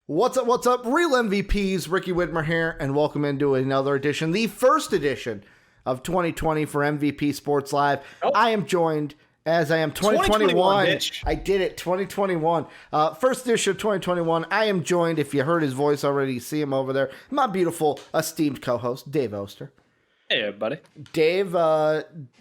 What's up, Real MVPs, Ricky Widmer here, and welcome into another edition, the first edition of 2020 for MVP Sports Live. Oh. I am joined, as I am 2021. I did it, 2021. First edition of 2021. I am joined, if you heard his voice already, you see him over there, my beautiful, esteemed co-host, Dave Oster. Hey, everybody. Dave,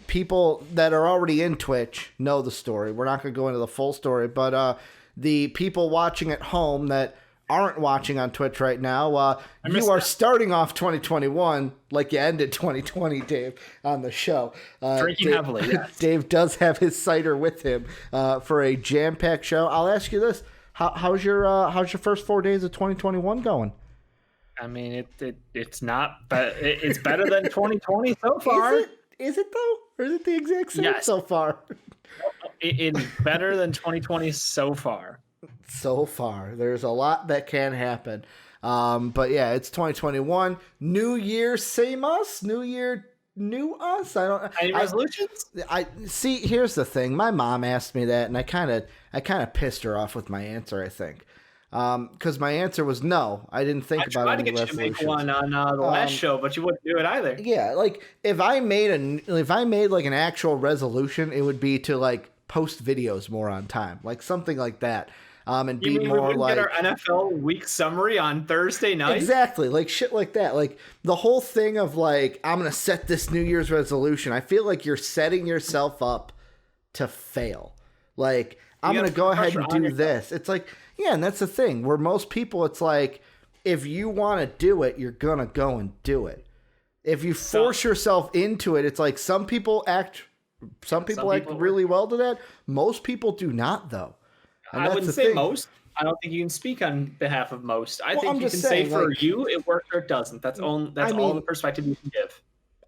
people that are already in Twitch know the story. We're not going to go into the full story, but the people watching at home that aren't watching on Twitch right now, you are starting off 2021 like you ended 2020, Dave, on the show. Drinking heavily, yes. Dave does have his cider with him for a jam-packed show. I'll ask you this. How's your first 4 days of 2021 going? I mean, it's not, but it's better than 2020 so far. Is it though? Or is it the exact same so far? It's better than 2020 so far. So far, there's a lot that can happen. But yeah, it's 2021. New year, same us. New year, new us. Any resolutions? I see. Here's the thing. My mom asked me that, and I kind of pissed her off with my answer, I think. Because my answer was no. I didn't think about any resolutions. I tried to get you to make one on the last show, but you wouldn't do it either. Yeah, like if I made like an actual resolution, it would be to like post videos more on time, like something like that. And you be more like get our NFL week summary on Thursday night. Exactly, like shit like that. Like the whole thing of like I'm gonna set this New Year's resolution. I feel like you're setting yourself up to fail. Like I'm gonna go ahead and do this. It's like yeah, and that's the thing. Where most people, it's like if you want to do it, you're gonna go and do it. If you force yourself into it, it's like some people act really well to that. Most people do not, though. And I wouldn't say most. I don't think you can speak on behalf of most. I think you can say for you it works or it doesn't. That's all the perspective you can give.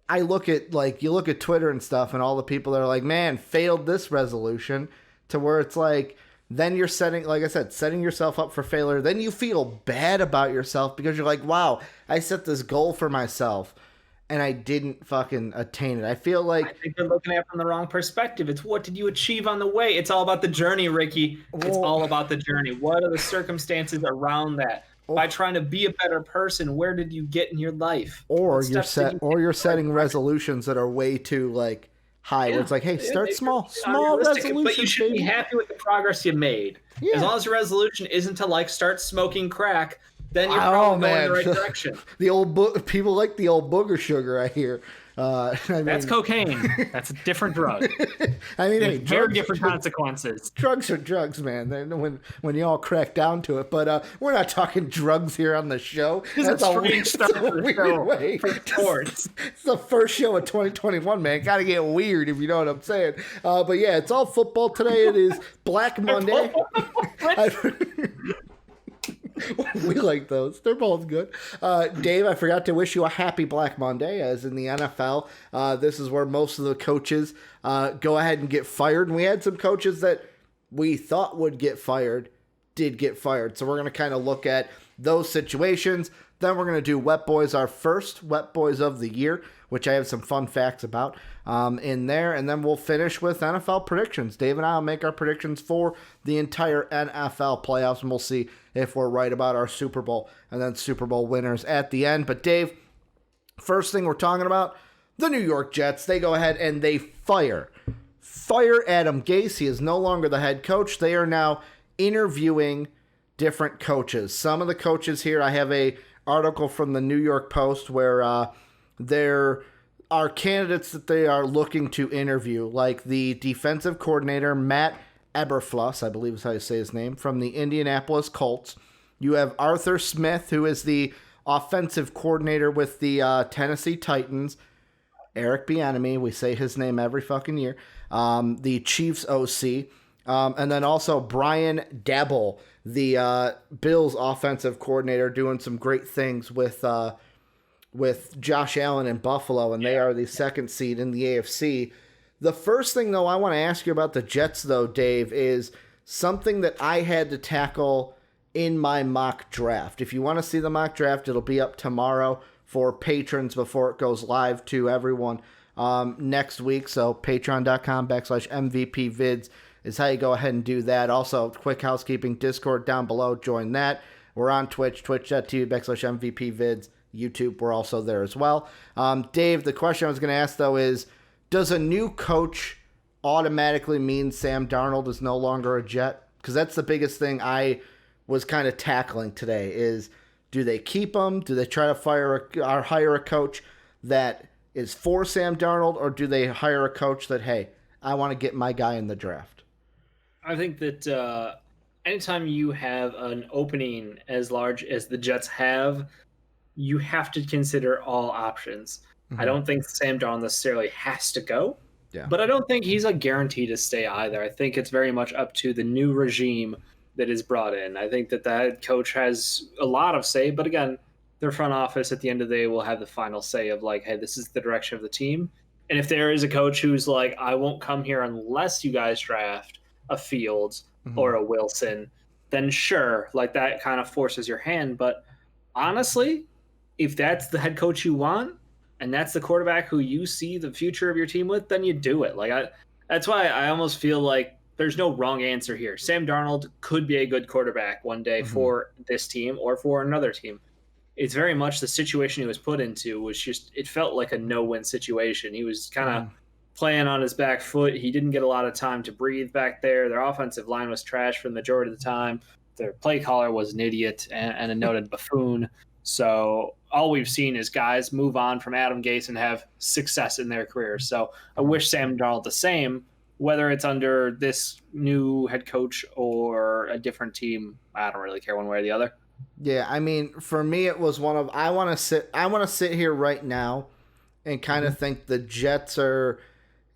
I look at you look at Twitter and stuff, and all the people that are like, man, failed this resolution, to where it's like then you're setting yourself up for failure. Then you feel bad about yourself because you're like, wow, I set this goal for myself and I didn't fucking attain it. I feel like I think you're looking at it from the wrong perspective. It's what did you achieve on the way? It's all about the journey, Ricky. It's all about the journey. What are the circumstances around that? By trying to be a better person, where did you get in your life? Or you're setting resolutions that are way too like high. Where it's like, hey, start small resolutions. But you should be happy with the progress you made. Yeah. As long as your resolution isn't to like start smoking crack, then you're probably going in the right direction. People like the old booger sugar, I hear. That's cocaine. That's a different drug. I mean, very different consequences. Drugs are drugs, man. When you all crack down to it. But we're not talking drugs here on the show. That's a weird way. It's the first show of 2021, man. Got to get weird, if you know what I'm saying. But yeah, it's all football today. It is Black Monday. We like those. They're both good. Dave, I forgot to wish you a happy Black Monday, as in the NFL. This is where most of the coaches go ahead and get fired. And we had some coaches that we thought would get fired, did get fired. So we're going to kind of look at those situations. Then we're going to do Wet Boys, our first Wet Boys of the year, which I have some fun facts about in there. And then we'll finish with NFL predictions. Dave and I will make our predictions for the entire NFL playoffs, and we'll see if we're right about our Super Bowl and then Super Bowl winners at the end. But Dave, first thing we're talking about, the New York Jets. They go ahead and they fire Adam Gase. He is no longer the head coach. They are now interviewing different coaches. Some of the coaches here, I have a article from the New York Post where there are candidates that they are looking to interview, like the defensive coordinator, Matt Eberfluss, I believe is how you say his name, from the Indianapolis Colts. You have Arthur Smith, who is the offensive coordinator with the Tennessee Titans. Eric Bieniemy, we say his name every fucking year. The Chiefs OC. And then also Brian Daboll, the Bills offensive coordinator, doing some great things with Josh Allen in Buffalo, and they are the second seed in the AFC. The first thing, though, I want to ask you about the Jets, though, Dave, is something that I had to tackle in my mock draft. If you want to see the mock draft, it'll be up tomorrow for patrons before it goes live to everyone next week. So patreon.com/MVPvids is how you go ahead and do that. Also, quick housekeeping, Discord down below, join that. We're on Twitch, twitch.tv/MVP-vids. YouTube, we're also there as well. Dave, the question I was going to ask, though, is does a new coach automatically mean Sam Darnold is no longer a Jet? Because that's the biggest thing I was kind of tackling today is do they keep him? Do they try to hire a coach that is for Sam Darnold, or do they hire a coach that, hey, I want to get my guy in the draft? I think that anytime you have an opening as large as the Jets have, you have to consider all options. I don't think Sam Darnold necessarily has to go, but I don't think he's a guarantee to stay either. I think it's very much up to the new regime that is brought in. I think that head coach has a lot of say, but again, their front office at the end of the day will have the final say of like, hey, this is the direction of the team. And if there is a coach who's like, I won't come here unless you guys draft a Fields or a Wilson, then sure, like that kind of forces your hand. But honestly, if that's the head coach you want and that's the quarterback who you see the future of your team with, then you do it. That's why I almost feel like there's no wrong answer here. Sam Darnold could be a good quarterback one day for this team or for another team. It's very much the situation he was put into was just, it felt like a no-win situation. He was kind of playing on his back foot. He didn't get a lot of time to breathe back there. Their offensive line was trash for the majority of the time. Their play caller was an idiot and a noted buffoon. So all we've seen is guys move on from Adam Gase and have success in their careers. So I wish Sam Darnold the same, whether it's under this new head coach or a different team. I don't really care one way or the other. Yeah, I mean, for me, it was one of I want to sit here right now and kind of think the Jets are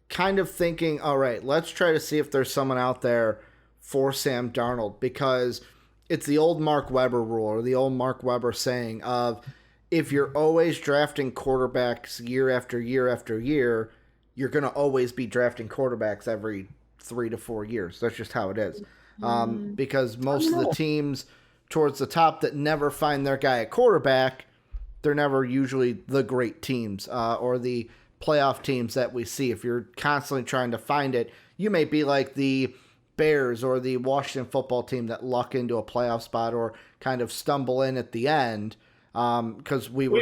kind of thinking, all right, let's try to see if there's someone out there for Sam Darnold, because it's the old Mark Webber rule, or the old Mark Webber saying of if you're always drafting quarterbacks year after year after year, you're going to always be drafting quarterbacks every 3 to 4 years. That's just how it is. Because most of the teams towards the top that never find their guy at quarterback, they're never usually the great teams or the playoff teams that we see. If you're constantly trying to find it, you may be like the Bears or the Washington football team that luck into a playoff spot or kind of stumble in at the end. Because we were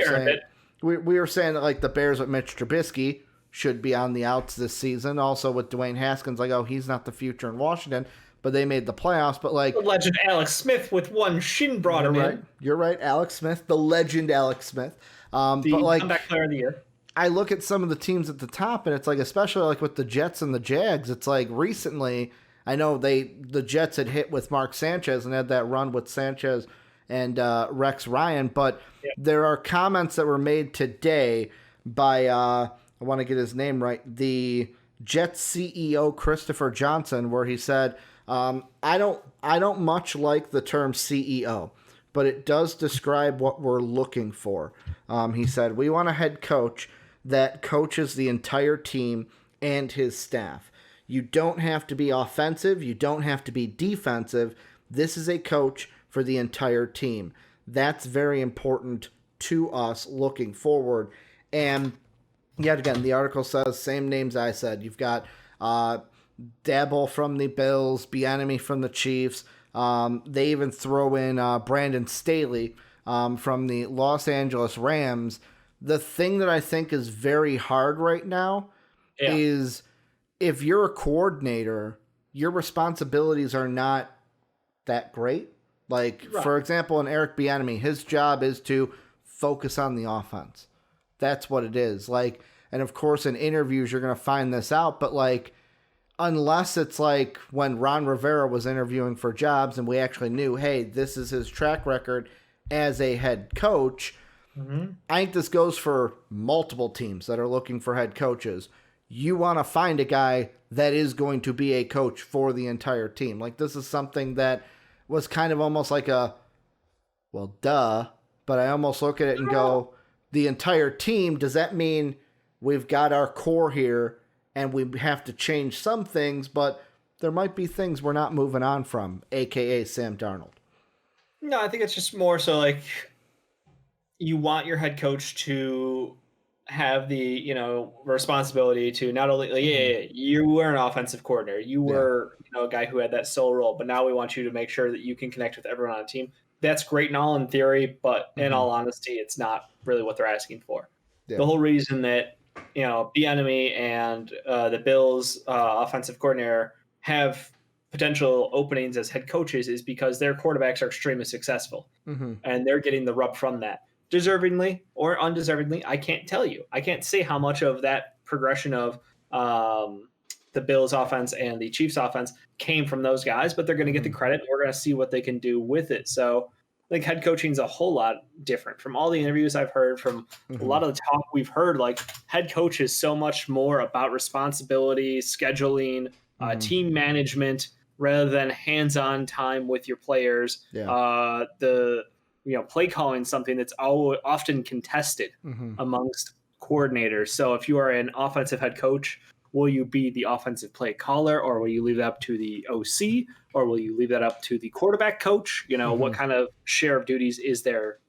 saying that like the Bears with Mitch Trubisky should be on the outs this season. Also with Dwayne Haskins, like, oh, he's not the future in Washington, but they made the playoffs. But like the legend Alex Smith with one shin brought him in. You're right, Alex Smith, the legend Alex Smith. The but like, comeback player of the year. I look at some of the teams at the top, and it's like, especially like with the Jets and the Jags, it's like recently, I know the Jets had hit with Mark Sanchez and had that run with Sanchez and Rex Ryan, but there are comments that were made today by, I want to get his name right, the Jets CEO Christopher Johnson, where he said, I don't much like the term CEO, but it does describe what we're looking for. He said, we want a head coach that coaches the entire team and his staff. You don't have to be offensive. You don't have to be defensive. This is a coach for the entire team. That's very important to us looking forward. And yet again, the article says same names I said. You've got Dabble from the Bills, Bieniemy from the Chiefs. They even throw in Brandon Staley from the Los Angeles Rams. The thing that I think is very hard right now is if you're a coordinator, your responsibilities are not that great. Like, for example, in Eric Bieniemy, his job is to focus on the offense. That's what it is. Like, and of course, in interviews, you're going to find this out, but like, unless it's like when Ron Rivera was interviewing for jobs and we actually knew, hey, this is his track record as a head coach. I think this goes for multiple teams that are looking for head coaches. You want to find a guy that is going to be a coach for the entire team. Like, this is something that was kind of almost like a, well, duh, but I almost look at it and go, the entire team, does that mean we've got our core here and we have to change some things, but there might be things we're not moving on from, a.k.a. Sam Darnold? No, I think it's just more so like you want your head coach to have the, responsibility to not only, you were an offensive coordinator. You were, a guy who had that sole role, but now we want you to make sure that you can connect with everyone on the team. that's great and all in theory, but in all honesty, it's not really what they're asking for. Yeah. The whole reason that Bieniemy and the Bills offensive coordinator have potential openings as head coaches is because their quarterbacks are extremely successful, and they're getting the rub from that, deservingly or undeservingly. I can't tell you. I can't say how much of that progression of the Bills offense and the Chiefs offense came from those guys, but they're going to get the credit, and we're going to see what they can do with it. So I think head coaching is a whole lot different from all the interviews I've heard, from a lot of the talk we've heard. Like, head coach is so much more about responsibility, scheduling, team management, rather than hands-on time with your players. Yeah. Play calling, something that's often contested amongst coordinators. So if you are an offensive head coach, will you be the offensive play caller, or will you leave that up to the OC, or will you leave that up to the quarterback coach? What kind of share of duties is there?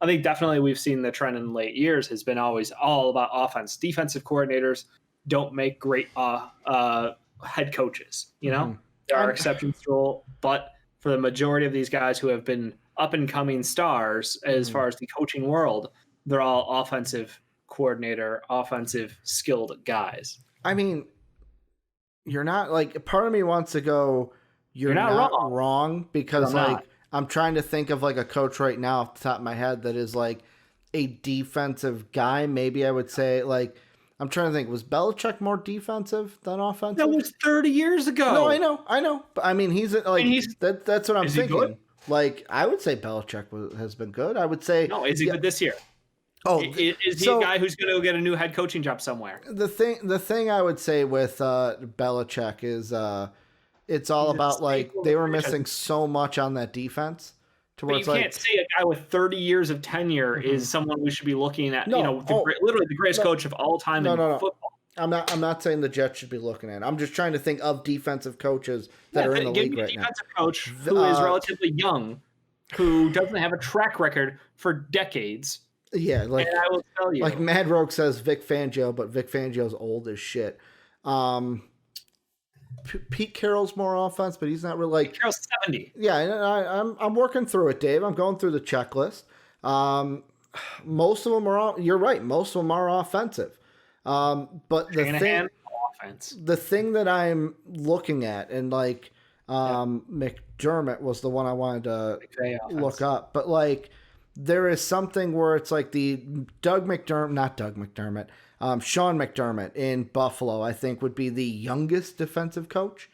I think definitely we've seen the trend in late years has been always all about offense. Defensive coordinators don't make great head coaches. There are exceptions to rule, but for the majority of these guys who have been up and coming stars as far as the coaching world, they're all offensive coordinator, offensive skilled guys. I mean, you're not, like, part of me wants to go, you're not wrong, because I'm trying to think of like a coach right now off the top of my head that is like a defensive guy. Maybe I would say, like, I'm trying to think, was Belichick more defensive than offensive? That was 30 years ago. No, I know. But I mean, that's what I'm thinking. Like, I would say Belichick has been good. I would say. No, is he good this year? Oh, is he a guy who's going to get a new head coaching job somewhere? The thing I would say with Belichick is it's all about, like, they were missing so much on that defense. But you can't say a guy with 30 years of tenure is someone we should be looking at. Literally the greatest coach of all time in football. I'm not saying the Jets should be looking at. I'm just trying to think of defensive coaches that are in the league right now. Defensive coach who is relatively young, who doesn't have a track record for decades. Yeah, like, and I will tell you, like Mad Rogue says, Vic Fangio, but Vic Fangio's old as shit. Pete Carroll's more offense, but he's not really like. Pete Carroll's 70. Yeah, I'm working through it, Dave. I'm going through the checklist. Most of them are. You're right. Most of them are offensive. But the thing that I'm looking at, and like McDermott was the one I wanted to look up, but like, there is something where it's like the Sean McDermott in Buffalo, I think, would be the youngest defensive coach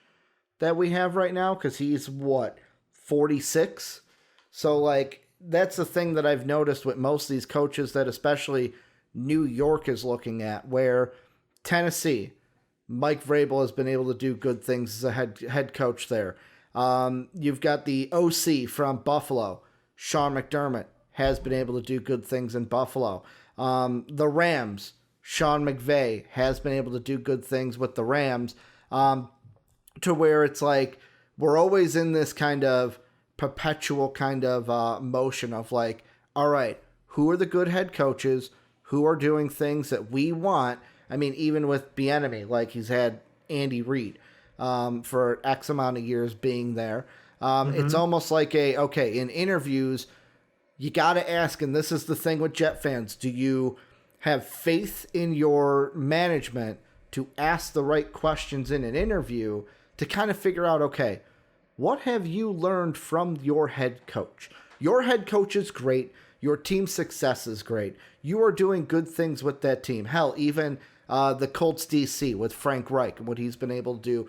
that we have right now, because he's 46. So like, that's the thing that I've noticed with most of these coaches that especially New York is looking at, where Tennessee, Mike Vrabel has been able to do good things as a head coach there. You've got the OC from Buffalo, Sean McDermott, has been able to do good things in Buffalo. The Rams, Sean McVay, has been able to do good things with the Rams, to where it's like we're always in this kind of perpetual kind of motion of like, all right, who are the good head coaches? Who are doing things that we want? I mean, even with Bieniemy, like, he's had Andy Reid for X amount of years being there. It's almost like in interviews, you got to ask, and this is the thing with Jet fans, do you have faith in your management to ask the right questions in an interview to kind of figure out, okay, what have you learned from your head coach? Your head coach is great. Your team's success is great. You are doing good things with that team. Hell, even the Colts DC with Frank Reich and what he's been able to do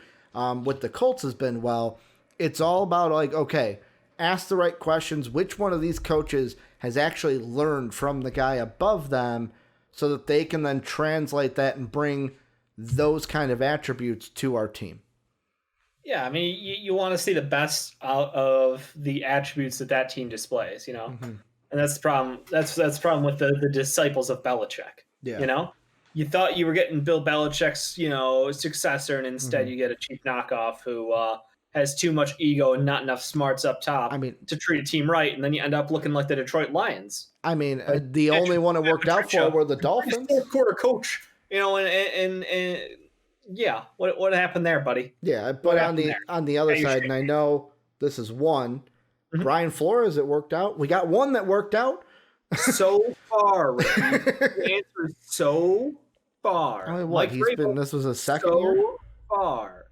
with the Colts has been well. It's all about, like, okay, ask the right questions. Which one of these coaches has actually learned from the guy above them so that they can then translate that and bring those kind of attributes to our team? Yeah, I mean, you want to see the best out of the attributes that team displays, And that's the problem. That's the problem with the disciples of Belichick. Yeah. You thought you were getting Bill Belichick's, successor, and instead you get a cheap knockoff who has too much ego and not enough smarts up top to treat a team right, and then you end up looking like the Detroit Lions. I mean, the only one it worked out for were the Dolphins. Fourth quarter coach, and yeah, what happened there, buddy? Yeah, but on the other side, and I know this is one, Brian Flores, it worked out. We got one that worked out. So far, Ricky. The answer is so far. I mean, what? This was his second year? So far.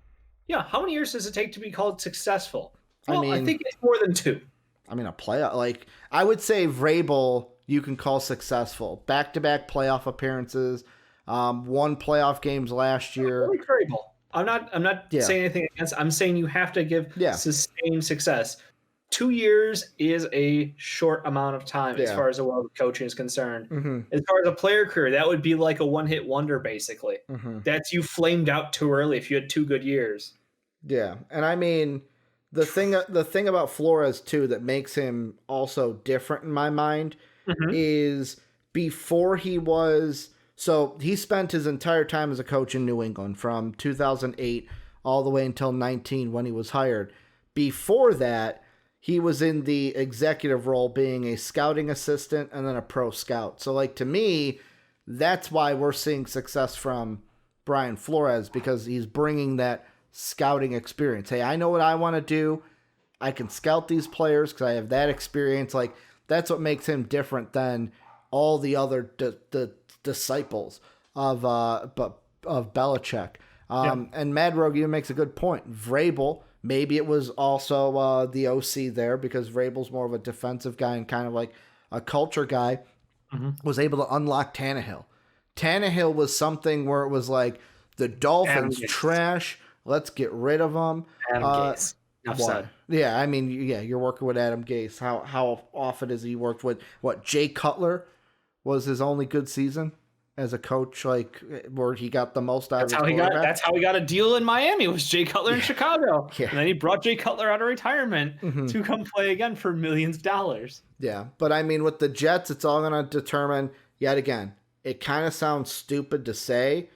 Yeah, how many years does it take to be called successful? Well, I mean, think it's more than 2. I mean, a playoff. Like, I would say Vrabel, you can call successful. Back-to-back playoff appearances. Won playoff games last year. Vrabel. I'm not saying anything against. I'm saying you have to give sustained success. 2 years is a short amount of time as far as the world of coaching is concerned. As far as a player career, that would be like a one-hit wonder, basically. That's you flamed out too early if you had 2 good years. Yeah, and I mean, the thing about Flores too that makes him also different in my mind is before he was. So he spent his entire time as a coach in New England from 2008 all the way until 19 when he was hired. Before that, he was in the executive role being a scouting assistant and then a pro scout. So, like, to me, that's why we're seeing success from Brian Flores, because he's bringing that scouting experience. Hey, I know what I want to do. I can scout these players because I have that experience. Like, that's what makes him different than all the other disciples of Belichick. And Mad Rogue even makes a good point. Vrabel, maybe it was also the OC there because Vrabel's more of a defensive guy and kind of like a culture guy, was able to unlock Tannehill. Tannehill was something where it was like, the Dolphins trash, let's get rid of them. Adam Gase. Yeah, I mean, you're working with Adam Gase. How often has he worked with, Jay Cutler was his only good season as a coach, like, where he got the most out of his quarterback? That's how he got a deal in Miami, was Jay Cutler in Chicago. And then he brought Jay Cutler out of retirement to come play again for millions of dollars. Yeah, but I mean, with the Jets, it's all going to determine, yet again, it kind of sounds stupid to say,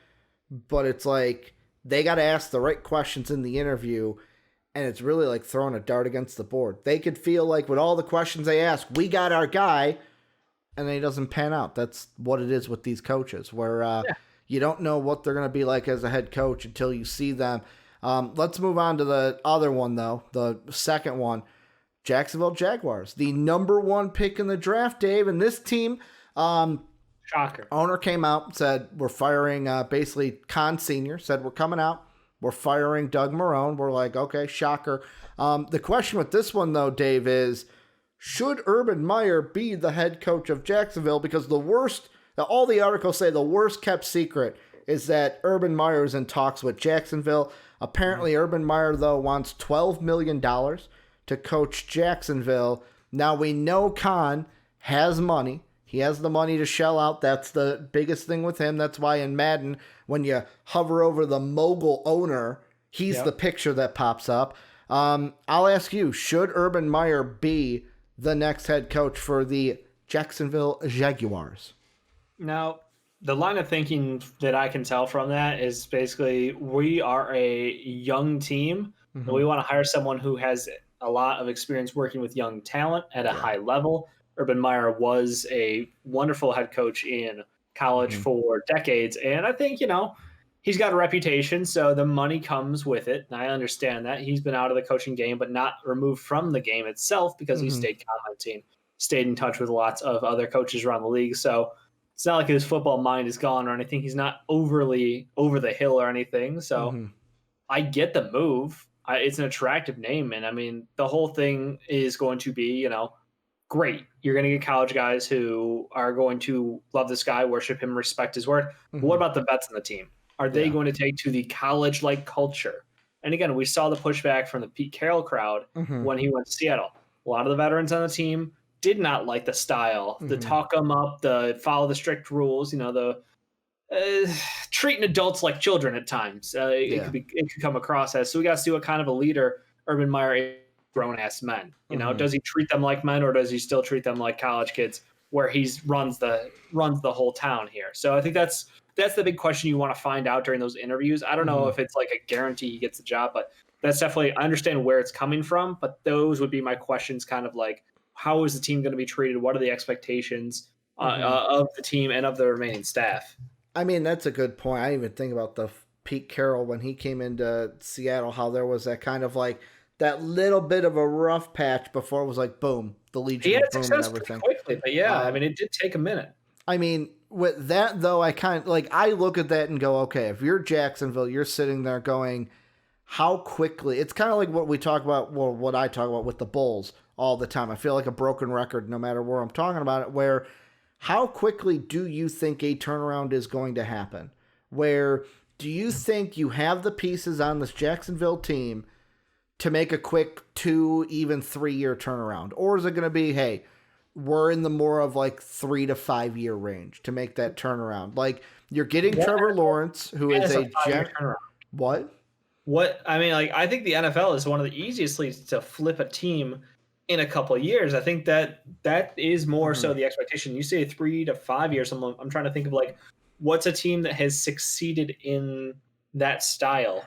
but it's like they got to ask the right questions in the interview, and it's really like throwing a dart against the board. They could feel like with all the questions they ask, we got our guy, and then he doesn't pan out. That's what it is with these coaches, where you don't know what they're going to be like as a head coach until you see them. Let's move on to the other one, though, the second one, Jacksonville Jaguars, the number 1 pick in the draft, Dave, and this team, shocker. Owner came out, said we're firing, basically Khan Sr. said we're coming out, we're firing Doug Marrone. We're like, okay, shocker. The question with this one, though, Dave, is should Urban Meyer be the head coach of Jacksonville? Because all the articles say the worst kept secret is that Urban Meyer is in talks with Jacksonville. Apparently, Urban Meyer, though, wants $12 million to coach Jacksonville. Now, we know Khan has money. He has the money to shell out. That's the biggest thing with him. That's why in Madden, when you hover over the mogul owner, he's the picture that pops up. I'll ask you, should Urban Meyer be the next head coach for the Jacksonville Jaguars? Now, the line of thinking that I can tell from that is basically we are a young team, and we want to hire someone who has a lot of experience working with young talent at a high level. Urban Meyer was a wonderful head coach in college for decades, and I think, he's got a reputation, so the money comes with it, and I understand that. He's been out of the coaching game, but not removed from the game itself because he stayed commenting, stayed in touch with lots of other coaches around the league, so it's not like his football mind is gone or anything. He's not overly over the hill or anything, so I get the move. It's an attractive name, and I mean, the whole thing is going to be, great. You're going to get college guys who are going to love this guy, worship him, respect his word. But what about the vets on the team? Are they going to take to the college-like culture? And again, we saw the pushback from the Pete Carroll crowd when he went to Seattle. A lot of the veterans on the team did not like the style, the talk them up, the follow the strict rules, the treating adults like children at times. It could come across as. So we got to see what kind of a leader Urban Meyer is. Grown-ass men. Does he treat them like men, or does he still treat them like college kids where he runs the whole town here? So I think that's the big question you want to find out during those interviews. I don't know if it's like a guarantee he gets the job, but that's definitely, I understand where it's coming from, but those would be my questions, kind of like, how is the team going to be treated? What are the expectations of the team and of the remaining staff? I mean, that's a good point. I didn't even think about the Pete Carroll when he came into Seattle, how there was that kind of like that little bit of a rough patch before it was like, boom, the Legion He of had Boom and success pretty everything. quickly, but yeah, I mean, it did take a minute. I mean, with that though, I kind of like, I look at that and go, okay, if you're Jacksonville, you're sitting there going, how quickly, it's kind of like what we talk about, well, what I talk about with the Bulls all the time. I feel like a broken record no matter where I'm talking about it, where how quickly do you think a turnaround is going to happen? Where do you think you have the pieces on this Jacksonville team to make a quick 2, even 3-year turnaround? Or is it going to be, hey, we're in the more of like 3 to 5 year range to make that turnaround? Like, you're getting Trevor Lawrence, who is a turnaround. What I mean, like, I think the NFL is one of the easiest leagues to flip a team in a couple of years. I think that is more so the expectation. You say 3 to 5 years. I'm trying to think of like, what's a team that has succeeded in that style?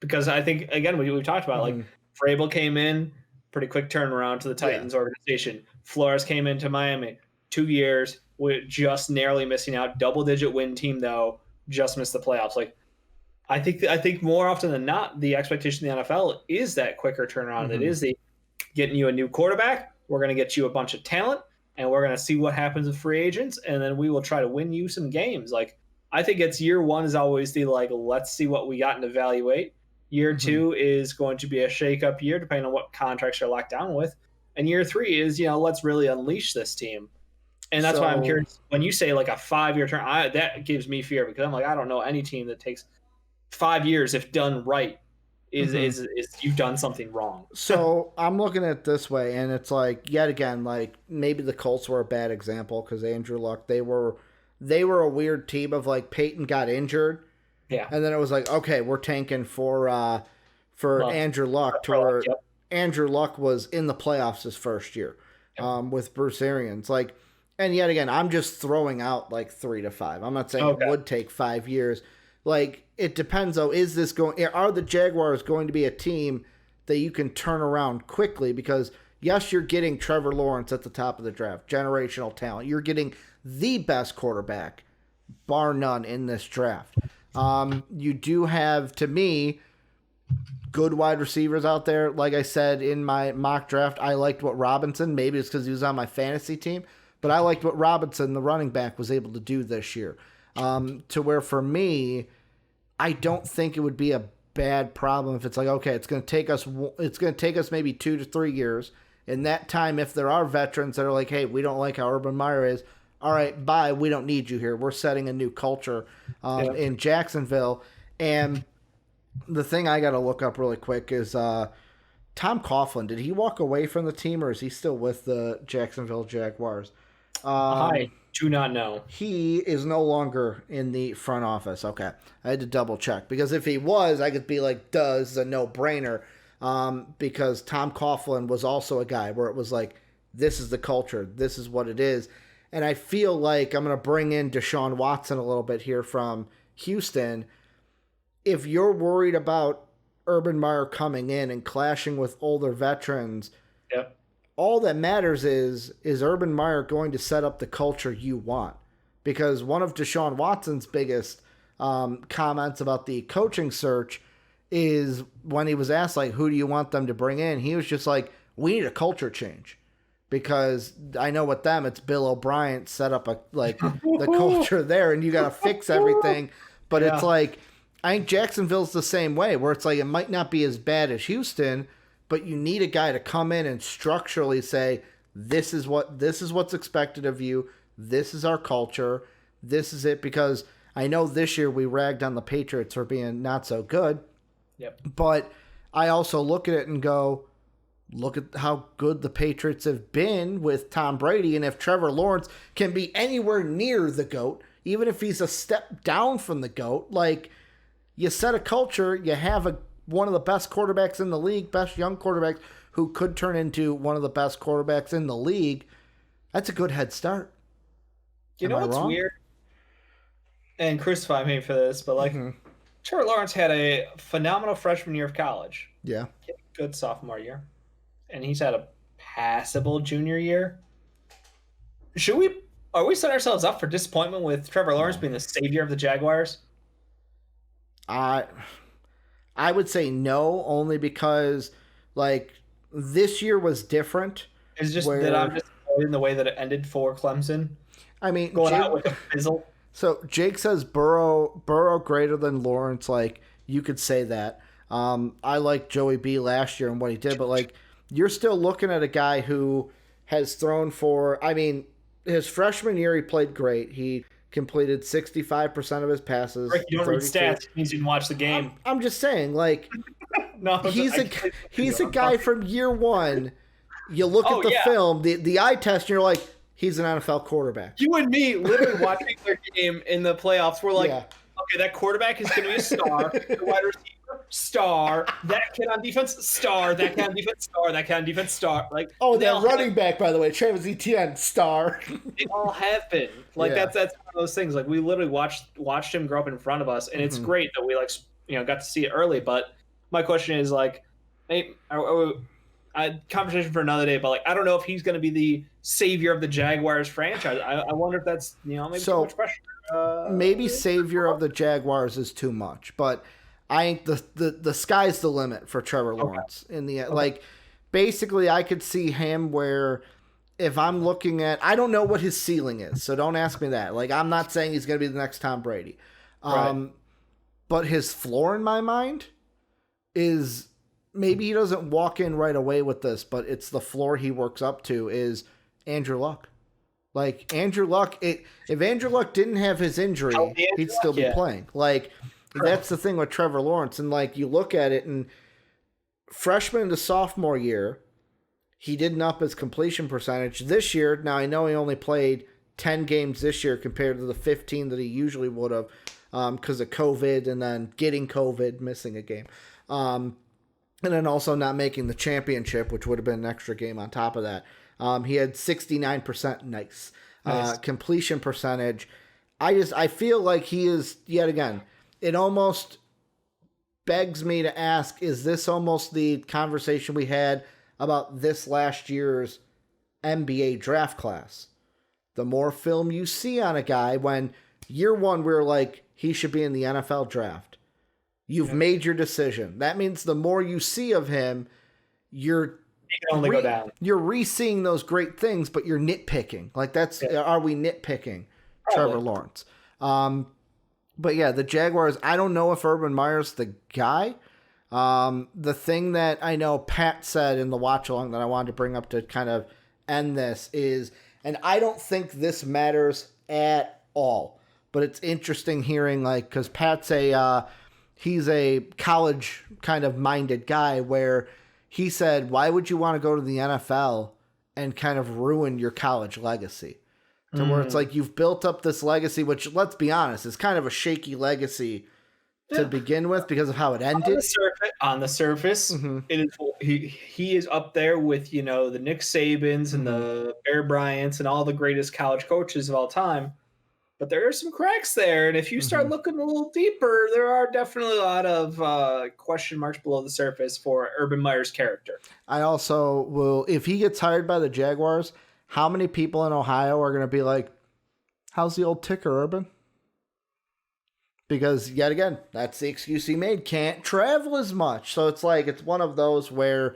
Because I think, again, we've talked about like Vrabel came in, pretty quick turnaround to the Titans organization. Flores came into Miami, 2 years, with just narrowly missing out. Double-digit win team though, just missed the playoffs. Like, I think more often than not, the expectation in the NFL is that quicker turnaround. It is the getting you a new quarterback. We're going to get you a bunch of talent, and we're going to see what happens with free agents, and then we will try to win you some games. Like, I think it's year one is always the like, let's see what we got and evaluate. Year two is going to be a shake-up year, depending on what contracts you're locked down with. And year three is, let's really unleash this team. And that's why I'm curious. When you say like a 5-year turn, that gives me fear, because I'm like, I don't know any team that takes 5 years, if done right, is you've done something wrong. So I'm looking at it this way, and it's like, yet again, like maybe the Colts were a bad example because Andrew Luck, they were a weird team of like Peyton got injured. Yeah. And then it was like, okay, we're tanking for Andrew Luck. Andrew Luck was in the playoffs his first year with Bruce Arians. Like, and yet again, I'm just throwing out like 3 to 5. I'm not saying it would take 5 years. Like, it depends though. Are the Jaguars going to be a team that you can turn around quickly? Because yes, you're getting Trevor Lawrence at the top of the draft, generational talent. You're getting the best quarterback, bar none, in this draft. You do have, to me, good wide receivers out there. Like I said in my mock draft, I liked what Robinson, maybe it's because he was on my fantasy team, but I liked what Robinson, the running back, was able to do this year. To where for me, I don't think it would be a bad problem if it's like, okay, it's going to take us maybe 2 to 3 years. In that time, if there are veterans that are like, hey, we don't like how Urban Meyer is, all right, bye, we don't need you here. We're setting a new culture in Jacksonville. And the thing I got to look up really quick is Tom Coughlin. Did he walk away from the team, or is he still with the Jacksonville Jaguars? I do not know. He is no longer in the front office. Okay. I had to double check, because if he was, I could be like, duh, this is a no-brainer. Because Tom Coughlin was also a guy where it was like, this is the culture. This is what it is. And I feel like I'm going to bring in Deshaun Watson a little bit here from Houston. If you're worried about Urban Meyer coming in and clashing with older veterans, all that matters is Urban Meyer going to set up the culture you want? Because one of Deshaun Watson's biggest comments about the coaching search is when he was asked, like, who do you want them to bring in? He was just like, we need a culture change. Because I know with them, it's Bill O'Brien set up the culture there, and you got to fix everything. But it's like, I think Jacksonville's the same way, where it's like, it might not be as bad as Houston, but you need a guy to come in and structurally say, this is what's expected of you. This is our culture. This is it. Because I know this year we ragged on the Patriots for being not so good. But I also look at it and go, look at how good the Patriots have been with Tom Brady. And if Trevor Lawrence can be anywhere near the GOAT, even if he's a step down from the GOAT, like, you set a culture, you have one of the best quarterbacks in the league, best young quarterbacks who could turn into one of the best quarterbacks in the league. That's a good head start. You know what's weird? And crucify me for this, but like, Trevor Lawrence had a phenomenal freshman year of college. Yeah. Good sophomore year. And he's had a passable junior year. Are we setting ourselves up for disappointment with Trevor Lawrence being the savior of the Jaguars? I I would say no, only because like this year was different. It's just that I'm just in the way that it ended for Clemson. I mean, Going out with a fizzle. So Jake says Burrow greater than Lawrence. Like, you could say that. I like Joey B last year and what he did, but like, you're still looking at a guy who has thrown for, I mean, his freshman year he played great. He completed 65% of his passes. Rick, you don't read stats. It means you can watch the game. I'm just saying, like, No, he's a guy from year one. You look at the film, the eye test, and you're like, he's an NFL quarterback. You and me literally watching their game in the playoffs. We're like, okay, that quarterback is going to be a star. The wide receiver, star. That kid on defense, star. That kid on defense, star. That kid on defense, star. Like, that running back, by the way, Travis Etienne, star. They all have been. Like, that's one of those things. Like, we literally watched him grow up in front of us, and it's great that we got to see it early. But my question is like, hey, conversation for another day, but like, I don't know if he's going to be the savior of the Jaguars franchise. I wonder if that's maybe too much pressure. Maybe savior of the Jaguars is too much, but I think the sky's the limit for Trevor Lawrence in the like. Basically, I could see him where if I'm looking at, I don't know what his ceiling is, so don't ask me that. Like, I'm not saying he's going to be the next Tom Brady, but his floor in my mind is. Maybe he doesn't walk in right away with this, but it's the floor he works up to is Andrew Luck. Like, Andrew Luck, if Andrew Luck didn't have his injury, he'd still be playing. Like, that's the thing with Trevor Lawrence. And, like, you look at it, and freshman to sophomore year, he didn't up his completion percentage. This year, now I know he only played 10 games this year compared to the 15 that he usually would have because of COVID and then getting COVID, missing a game. And then also not making the championship, which would have been an extra game on top of that. He had 69% nice. Completion percentage. I feel like he is, yet again, it almost begs me to ask, is this almost the conversation we had about this last year's NBA draft class? The more film you see on a guy, when year one we were like, he should be in the NFL draft. You've made your decision. That means the more you see of him, you're go down. You're re-seeing those great things, but you're nitpicking. Like, are we nitpicking Trevor Lawrence? But yeah, the Jaguars, I don't know if Urban Meyer's the guy. The thing that I know Pat said in the watch along that I wanted to bring up to kind of end this is, and I don't think this matters at all, but it's interesting hearing, like, because Pat's he's a college kind of minded guy where he said, why would you want to go to the NFL and kind of ruin your college legacy? To where it's like, you've built up this legacy, which, let's be honest, is kind of a shaky legacy to begin with because of how it ended. On the surface, it is, he is up there with, the Nick Sabans and the Bear Bryants and all the greatest college coaches of all time. But there are some cracks there, and if you start looking a little deeper, there are definitely a lot of question marks below the surface for Urban Meyer's character. I also will, if he gets hired by the Jaguars, how many people in Ohio are going to be like, how's the old ticker, Urban? Because, yet again, that's the excuse he made. Can't travel as much. So it's like, it's one of those where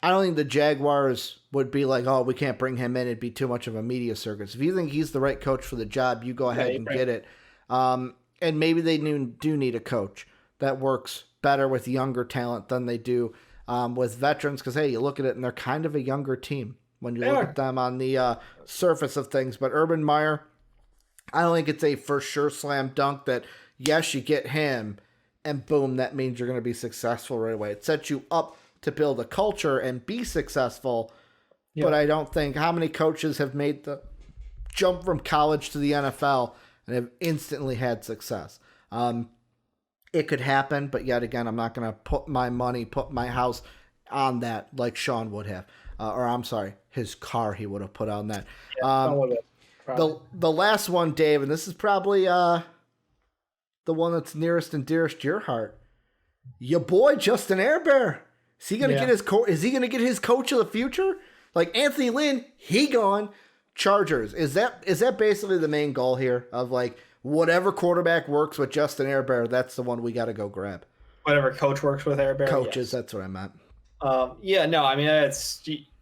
I don't think the Jaguars would be like, oh, we can't bring him in. It'd be too much of a media circus. If you think he's the right coach for the job, you go ahead and get it. And maybe they do need a coach that works better with younger talent than they do with veterans. Because, hey, you look at it, and they're kind of a younger team when you look at them on the surface of things. But Urban Meyer, I don't think it's a for sure slam dunk that, yes, you get him, and boom, that means you're going to be successful right away. It sets you up to build a culture and be successful. Yep. But I don't think how many coaches have made the jump from college to the NFL and have instantly had success. It could happen, but yet again, I'm not going to put my house on that like Sean would have. Or I'm sorry, his car he would have put on that. The last one, Dave, and this is probably the one that's nearest and dearest to your heart. Your boy Justin Herbert. Is he gonna get his Is he gonna get his coach of the future? Like Anthony Lynn, he gone. Chargers. Is that basically the main goal here of like whatever quarterback works with Justin Herbert? That's the one we got to go grab. whatever coach works with Air Bear. Coaches, yes. That's what I meant. I mean,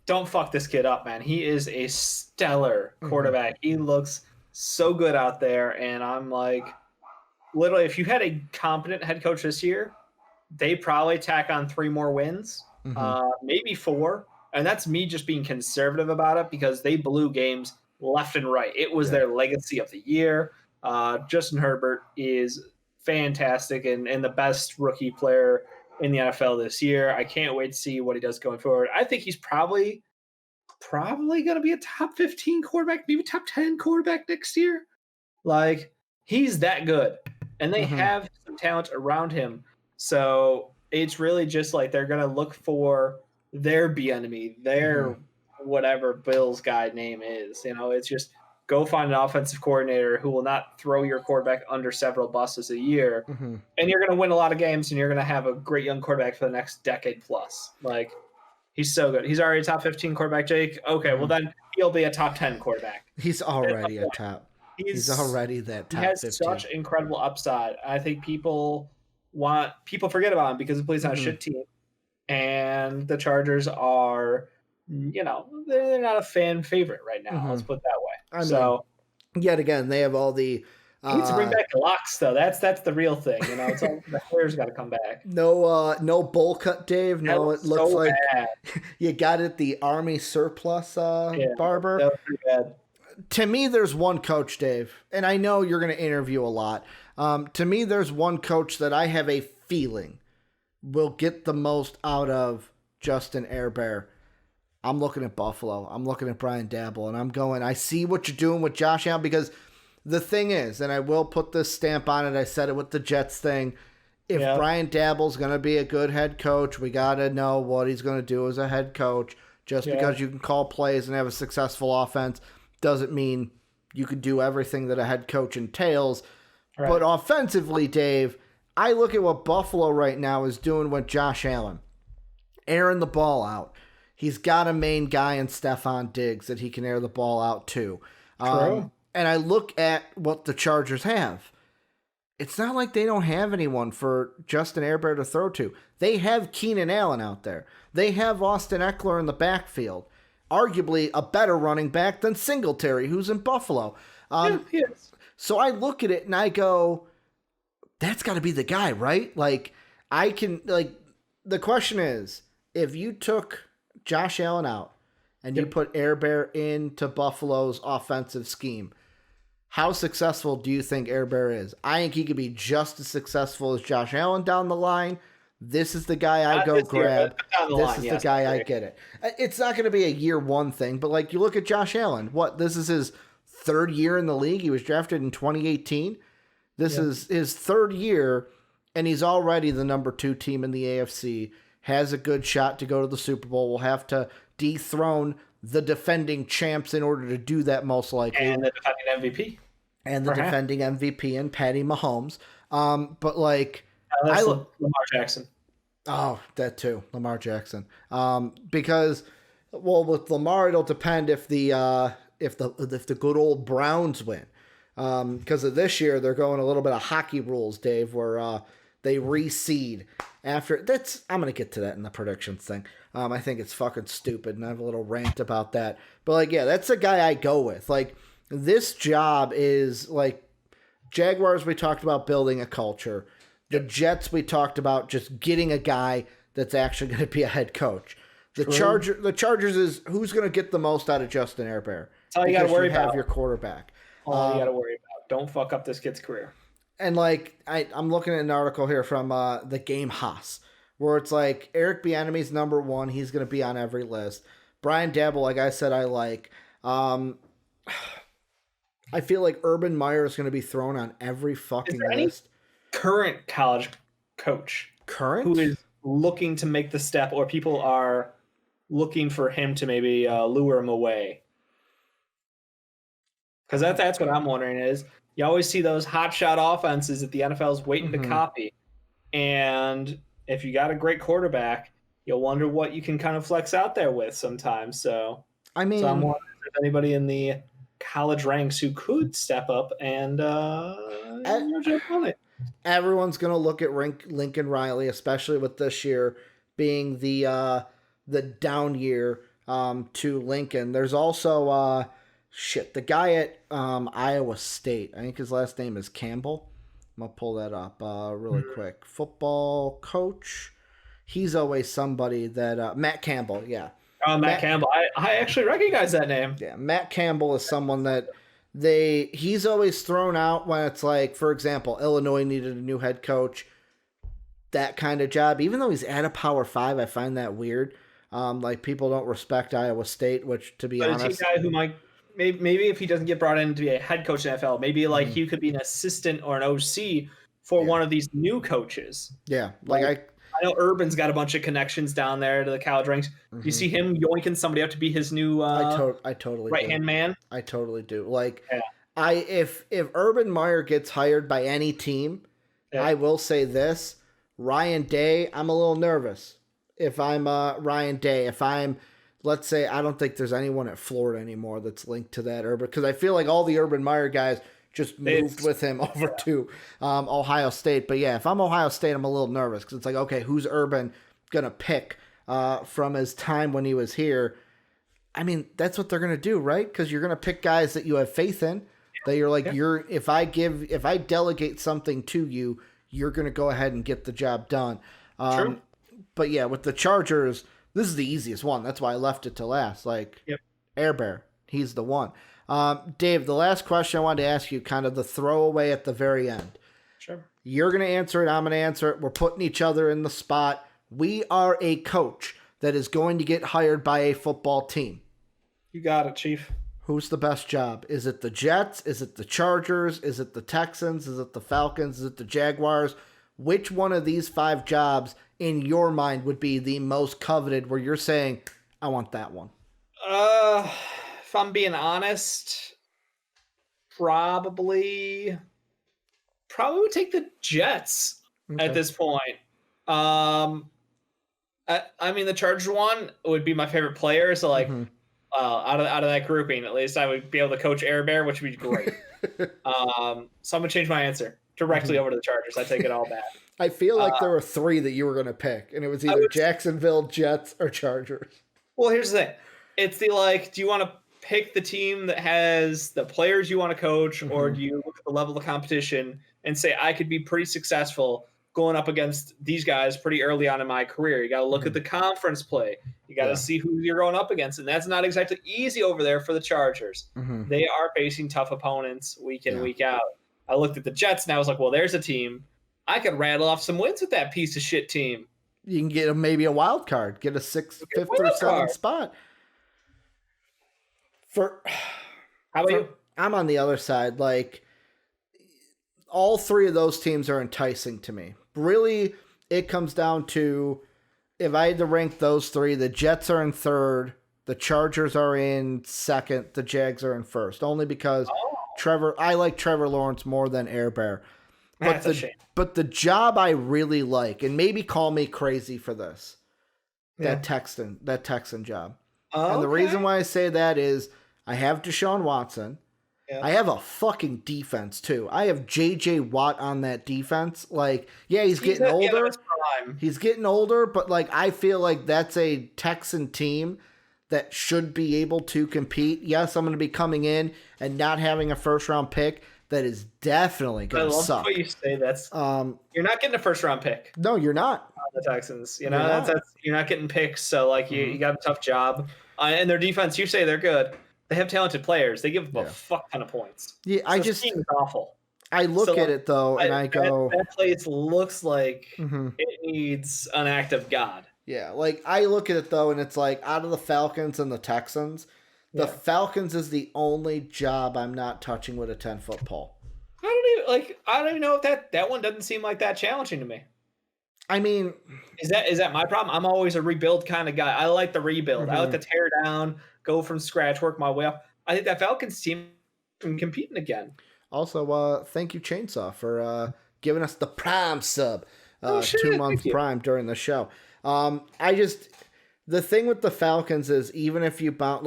don't fuck this kid up, man. He is a stellar quarterback. He looks so good out there, and I'm like, literally, if you had a competent head coach this year, they probably tack on 3 more wins, maybe 4, and that's me just being conservative about it because they blew games left and right. It was their legacy of the year. Justin Herbert is fantastic and the best rookie player in the NFL this year. I can't wait to see what he does going forward. I think he's probably going to be a top 15 quarterback, maybe top 10 quarterback next year. Like, he's that good. And they have some talent around him. So it's really just like they're going to look for their enemy, their whatever Bills guy name is. It's just go find an offensive coordinator who will not throw your quarterback under several buses a year. And you're going to win a lot of games, and you're going to have a great young quarterback for the next decade plus. Like, he's so good. He's already a top 15 quarterback, Jake. Okay, well then he'll be a top 10 quarterback. He's already a top. He's already that top 15. He has such incredible upside. I think people forget about him because he plays on a shit team. And the Chargers are, they're not a fan favorite right now. Let's put it that way. Yet again, they have all the. He needs to bring back the locks, though. That's the real thing. It's all the hair's got to come back. No bowl cut, Dave. No, it looks so like bad. You got it. The Army surplus barber. That was pretty bad. To me, there's one coach, Dave, and I know you're going to interview a lot. To me, there's one coach that I have a feeling will get the most out of Justin Herbert. I'm looking at Buffalo. I'm looking at Brian Daboll, and I'm going, I see what you're doing with Josh Allen, because the thing is, and I will put this stamp on it, I said it with the Jets thing, if Brian Daboll's going to be a good head coach, we got to know what he's going to do as a head coach. Just because you can call plays and have a successful offense doesn't mean you can do everything that a head coach entails. Right. But offensively, Dave, I look at what Buffalo right now is doing with Josh Allen. Airing the ball out. He's got a main guy in Stephon Diggs that he can air the ball out to. And I look at what the Chargers have. It's not like they don't have anyone for Justin Herbert to throw to. They have Keenan Allen out there. They have Austin Eckler in the backfield. Arguably a better running back than Singletary, who's in Buffalo. Yes. So I look at it and I go, that's got to be the guy, right? Like, the question is, if you took Josh Allen out and you put Herbert into Buffalo's offensive scheme, how successful do you think Herbert is? I think he could be just as successful as Josh Allen down the line. This is the guy I go grab. This is the guy I get it. It's not going to be a year one thing, but like you look at Josh Allen. This is his 3rd year in the league. He was drafted in 2018. This is his 3rd year, and he's already the number 2 team in the AFC. Has a good shot to go to the Super Bowl. Will have to dethrone the defending champs in order to do that, most likely. And the defending MVP. And the defending MVP and Patty Mahomes. But like... Lamar Jackson. Oh, that too. Lamar Jackson. Because, with Lamar, it'll depend if the good old Browns win. Because of this year, they're going a little bit of hockey rules, Dave, where they reseed after. I'm going to get to that in the predictions thing. I think it's fucking stupid, and I have a little rant about that. But, that's the guy I go with. Like, this job is, like, Jaguars, we talked about building a culture. The Jets, we talked about just getting a guy that's actually going to be a head coach. The Chargers is who's going to get the most out of Justin Herbert. That's all you got to worry about. Have your quarterback. All you got to worry about. Don't fuck up this kid's career. And like I'm looking at an article here from the Game Haas, where it's like Eric Bieniemy's number 1. He's going to be on every list. Brian Daboll, like I said, I like. I feel like Urban Meyer is going to be thrown on every fucking list. Current college coach who is looking to make the step, or people are looking for him to maybe lure him away? Because that's what I'm wondering is, you always see those hotshot offenses that the NFL is waiting to copy, and if you got a great quarterback, you'll wonder what you can kind of flex out there with sometimes. So I'm wondering if there's anybody in the college ranks who could step up and jump on it. everyone's going to look at Lincoln Riley, especially with this year being the down year to Lincoln. There's also the guy at Iowa State. I think his last name is Campbell. I'm gonna pull that up really quick. Football coach. He's always somebody that Matt Campbell. Yeah. Oh, Matt Campbell. I actually recognize that name. Yeah, Matt Campbell is someone that he's always thrown out when it's like, for example, Illinois needed a new head coach. That kind of job, even though he's at a Power 5, I find that weird. Like people don't respect Iowa State, which to be honest, is he a guy who might maybe if he doesn't get brought in to be a head coach in the NFL, maybe like he could be an assistant or an OC for one of these new coaches. Yeah, I know Urban's got a bunch of connections down there to the college ranks. Do you see him yoinking somebody up to be his new I totally right hand man? I totally do. If Urban Meyer gets hired by any team, I will say this. Ryan Day, I'm a little nervous. If I'm Ryan Day, let's say, I don't think there's anyone at Florida anymore that's linked to that Urban, because I feel like all the Urban Meyer guys just moved with him over to Ohio State. But yeah, if I'm Ohio State, I'm a little nervous because it's like, okay, who's Urban going to pick from his time when he was here? I mean, that's what they're going to do, right? Because you're going to pick guys that you have faith in, that you're like, if I delegate something to you, you're going to go ahead and get the job done. True. But yeah, with the Chargers, this is the easiest one. That's why I left it to last. Air Bear, he's the one. Dave, the last question I wanted to ask you, kind of the throwaway at the very end. Sure. You're going to answer it. I'm going to answer it. We're putting each other in the spot. We are a coach that is going to get hired by a football team. You got it, Chief. Who's the best job? Is it the Jets? Is it the Chargers? Is it the Texans? Is it the Falcons? Is it the Jaguars? Which one of these 5 jobs in your mind would be the most coveted where you're saying, I want that one? If I'm being honest, probably would take the Jets at this point. I mean, the Chargers one would be my favorite player. So out of that grouping, at least I would be able to coach Air Bear, which would be great. So I'm gonna change my answer directly over to the Chargers. I take it all back. I feel like there were 3 that you were going to pick, and it was either Jacksonville, Jets, or Chargers. Well, here's the thing. It's do you want to pick the team that has the players you want to coach, or do you look at the level of competition and say, I could be pretty successful going up against these guys pretty early on in my career? You got to look at the conference play. You got to see who you're going up against, and that's not exactly easy over there for the Chargers. They are facing tough opponents week in, week out. I looked at the Jets, and I was like, well, there's a team. I could rattle off some wins with that piece of shit team. You can get maybe a wild card, get a 6th, 5th, or 7th spot. How about you? I'm on the other side. All 3 of those teams are enticing to me. Really, it comes down to, if I had to rank those 3, the Jets are in 3rd, the Chargers are in 2nd, the Jags are in 1st. Only because I like Trevor Lawrence more than Air Bear. That's a shame. But the job I really like, and maybe call me crazy for this, that Texan job. And the reason why I say that is I have Deshaun Watson. Yeah. I have a fucking defense, too. I have J.J. Watt on that defense. He's getting older. He's getting older, but, I feel like that's a Texan team that should be able to compete. Yes, I'm going to be coming in and not having a first-round pick. That is definitely going to suck. I love the way you say that's. You're not getting a first-round pick. No, you're not. The Texans, you're not getting picks. So you got a tough job. And their defense, you say they're good. They have talented players. They give them a fuck ton of points. Yeah, so this team is awful. I look at it though, and I go, that place looks like it needs an act of God. Yeah, I look at it though, and it's out of the Falcons and the Texans. The Falcons is the only job I'm not touching with a 10-foot pole. I don't even know if that one doesn't seem like that challenging to me. I mean, is that my problem? I'm always a rebuild kind of guy. I like the rebuild. I like to tear down, go from scratch, work my way up. I think that Falcons team is competing again. Also, thank you, Chainsaw, for giving us the Prime sub, 2 months Prime during the show. The thing with the Falcons is, even if you bounce,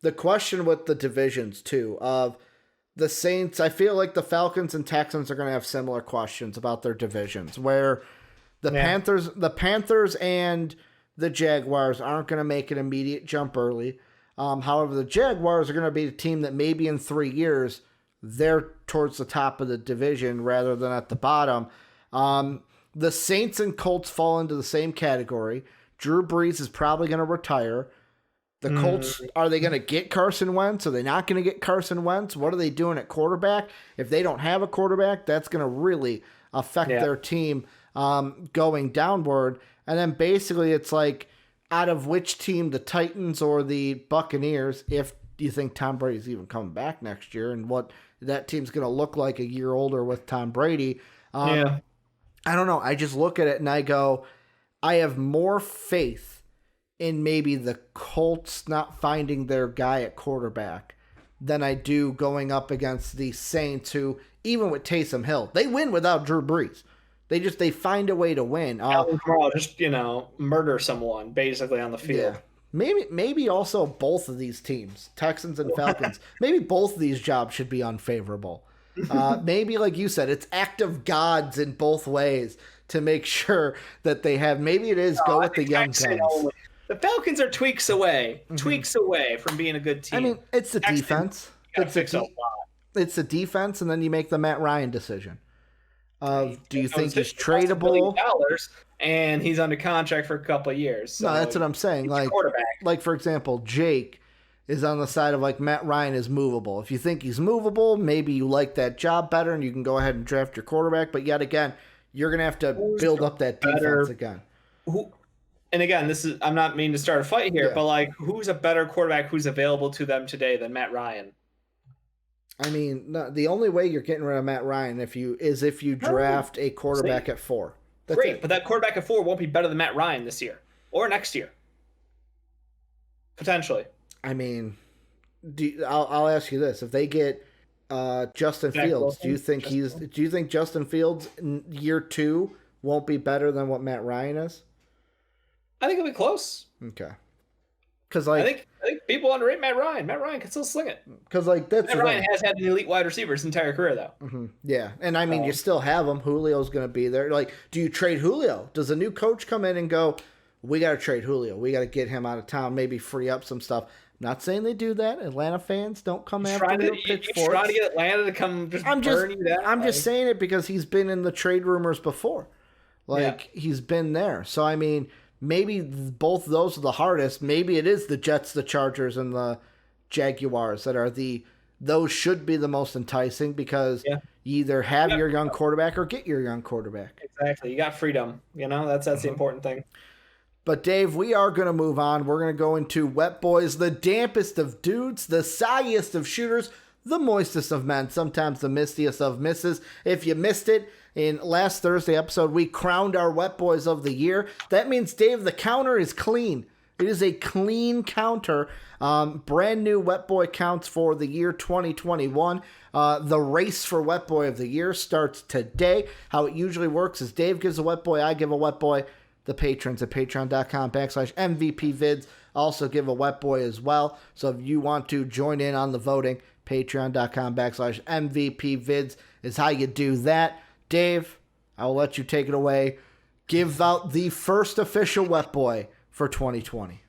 the question with the divisions too, of the Saints, I feel like the Falcons and Texans are going to have similar questions about their divisions, where the Panthers and the Jaguars aren't going to make an immediate jump early. However, the Jaguars are going to be a team that maybe in 3 years they're towards the top of the division rather than at the bottom. The Saints and Colts fall into the same category. Drew Brees is probably going to retire. The Colts, are they going to get Carson Wentz? Are they not going to get Carson Wentz? What are they doing at quarterback? If they don't have a quarterback, that's going to really affect their team going downward. And then basically it's like, out of which team, the Titans or the Buccaneers, if you think Tom Brady's even coming back next year and what that team's going to look like a year older with Tom Brady. I don't know. I just look at it and I go, I have more faith in maybe the Colts not finding their guy at quarterback than I do going up against the Saints, who, even with Taysom Hill, they win without Drew Brees. They find a way to win. Just, murder someone basically on the field. Yeah. Maybe also both of these teams, Texans and Falcons, maybe both of these jobs should be unfavorable. Maybe, like you said, it's act of gods in both ways to make sure that they have. Maybe it is go with the young guns. The Falcons are tweaks away from being a good team. I mean, it's the defense. It's the defense, and then you make the Matt Ryan decision. Do you think he's tradable? And he's under contract for a couple of years. So no, that's what I'm saying. Like for example, Jake is on the side of like Matt Ryan is movable. If you think he's movable, maybe you like that job better and you can go ahead and draft your quarterback. But yet again, you're going to have to build up that defense again. And again, I'm not meaning to start a fight here, but like, who's a better quarterback who's available to them today than Matt Ryan? I mean, no, the only way you're getting rid of Matt Ryan if you draft a quarterback at 4. That's great, it. But that quarterback at 4 won't be better than Matt Ryan this year or next year, potentially. I mean, I'll ask you this: if they get Justin Fields, do you think Justin Fields in year 2 won't be better than what Matt Ryan is? I think it'll be close. Okay. Because I think people underrate Matt Ryan. Matt Ryan can still sling it. Because Matt Ryan has had an elite wide receiver his entire career, though. Mm-hmm. Yeah, and I mean you still have him. Julio's going to be there. Like, do you trade Julio? Does a new coach come in and go, "We got to trade Julio. We got to get him out of town. Maybe free up some stuff." I'm not saying they do that. Atlanta fans don't come after me with pitchforks. You're trying to get Atlanta to come burn you down. I'm just saying it because he's been in the trade rumors before. He's been there. So I mean. Maybe both those are the hardest. Maybe it is the Jets, the Chargers, and the Jaguars that are those should be the most enticing because you either have your young quarterback or get your young quarterback. Exactly. You got freedom. That's the important thing. But Dave, we are going to move on. We're going to go into Wet Boys, the dampest of dudes, the soggiest of shooters, the moistest of men, sometimes the mistiest of misses. If you missed it, in last Thursday episode, we crowned our Wet Boys of the Year. That means, Dave, the counter is clean. It is a clean counter. Brand new Wet Boy counts for the year 2021. The race for Wet Boy of the Year starts today. How it usually works is Dave gives a Wet Boy, I give a Wet Boy. The patrons at patreon.com/MVPvids also give a Wet Boy as well. So if you want to join in on the voting, patreon.com/MVPvids is how you do that. Dave, I'll let you take it away. Give out the first official Wet Boy for 2020.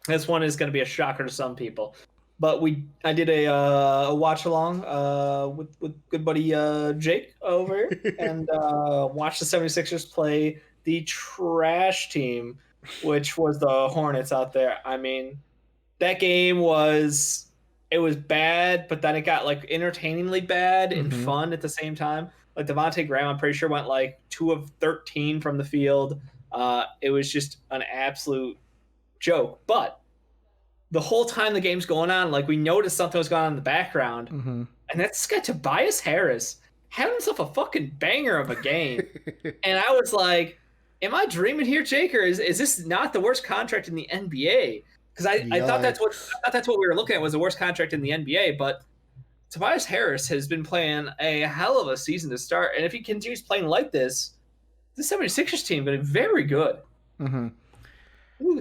This one is going to be a shocker to some people. But I did a watch along with good buddy Jake over here and watched the 76ers play the trash team, which was the Hornets out there. I mean, that game was bad, but then it got like entertainingly bad and fun at the same time. Like Devontae Graham, I'm pretty sure went like 2 of 13 from the field. It was just an absolute joke. But the whole time the game's going on, like we noticed something was going on in the background. And that's this guy Tobias Harris had himself a fucking banger of a game. And I was like, am I dreaming here, Jake, or is this not the worst contract in the NBA? Because I thought that's what we were looking at was the worst contract in the NBA, but Tobias Harris has been playing a hell of a season to start, and if he continues playing like this, the 76ers team going to be very good. Ooh,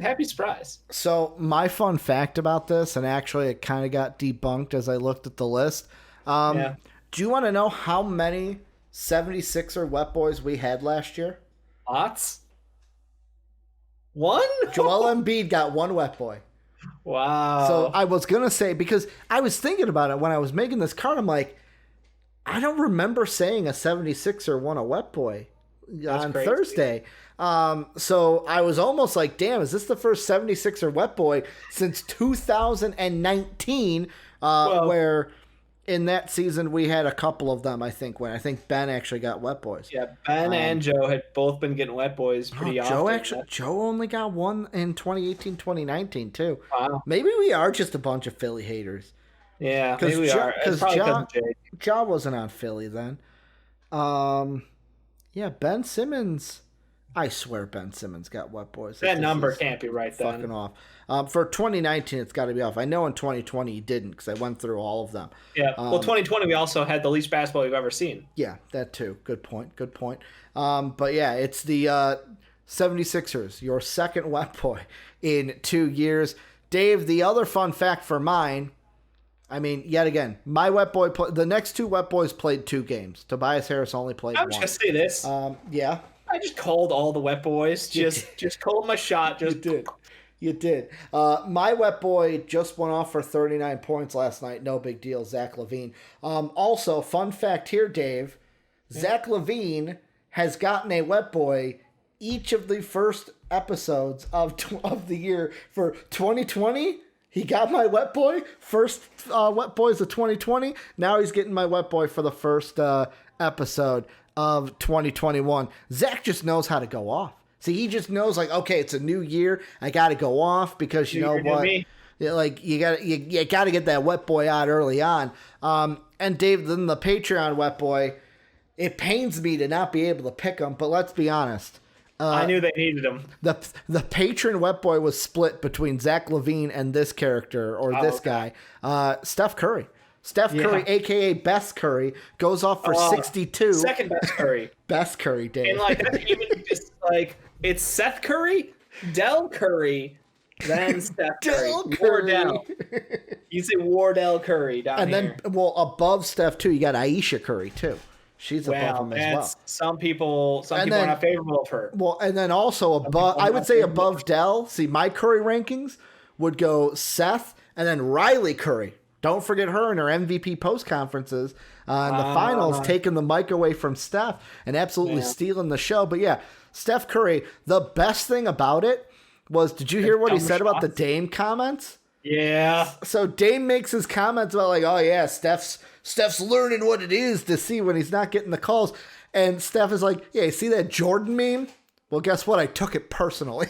happy surprise. So my fun fact about this, and actually it kind of got debunked as I looked at the list, Yeah. Do you want to know how many 76er Wet Boys we had last year? Lots? One? Joel Embiid got one Wet Boy. Wow. So I was going to say, because I was thinking about it when I was making this card, I'm like, I don't remember saying a 76er won a Wet Boy on crazy. Thursday. So I was almost like, damn, is this the first 76er Wet Boy since 2019? Where in that season we had a couple of them, I think, when I think Ben actually got Wet Boys. Yeah, Ben and Joe had both been getting Wet Boys pretty often. Joe only got one in 2018, 2019 too. Wow. Maybe we are just a bunch of Philly haters. Yeah, maybe we are. It's probably because of Jake. Ja wasn't on Philly then. Yeah, Ben Simmons. I swear Ben Simmons got Wet Boys. That number can't be right then. Fucking off. For 2019, it's got to be off. I know in 2020 he didn't because I went through all of them. Yeah. Well, 2020 we also had the least basketball we've ever seen. Yeah, that too. Good point. But yeah, it's the 76ers, your second Wet Boy in 2 years. Dave, the other fun fact for mine, I mean, yet again, my Wet Boy, the next two Wet Boys played 2 games. Tobias Harris only played one. I'm just going to say this. Yeah. I just called all the Wet Boys. Just called my shot. You did. My Wet Boy just went off for 39 points last night. No big deal. Zach LaVine. Also, fun fact here, Dave. Yeah. Zach LaVine has gotten a Wet Boy each of the first episodes of the year for 2020. He got my Wet Boy. First Wet Boys of 2020. Now he's getting my Wet Boy for the first episode of 2021. Zach just knows how to go off. See, he just knows, like, okay, it's a new year. I got to go off because you know what? Like, you got to get that Wet Boy out early on. And Dave, then the Patreon Wet Boy, it pains me to not be able to pick him, but let's be honest. I knew they needed him. The patron Wet Boy was split between Zach LaVine and this character or this guy, Steph Curry. Steph Curry, a.k.a. Best Curry, goes off for 62. Second best Curry. Best Curry, Dave. And, like, that's even just, like, it's Seth Curry, Del Curry, then Steph Curry. Wardell. You say Wardell Curry down and here. And then, well, above Steph, too, you got Aisha Curry, too. She's above him as well. Some people are not favorable of her. Well, and then also above, I would say above Dell. See, my Curry rankings would go Seth and then Riley Curry. Don't forget her in her MVP post conferences in the finals, taking the mic away from Steph and absolutely stealing the show. But yeah, Steph Curry, the best thing about it was, did you hear what he said about the Dame comments? Yeah. So Dame makes his comments about, like, oh yeah, Steph's learning what it is to see when he's not getting the calls. And Steph is like, yeah, you see that Jordan meme? Well, guess what? I took it personally.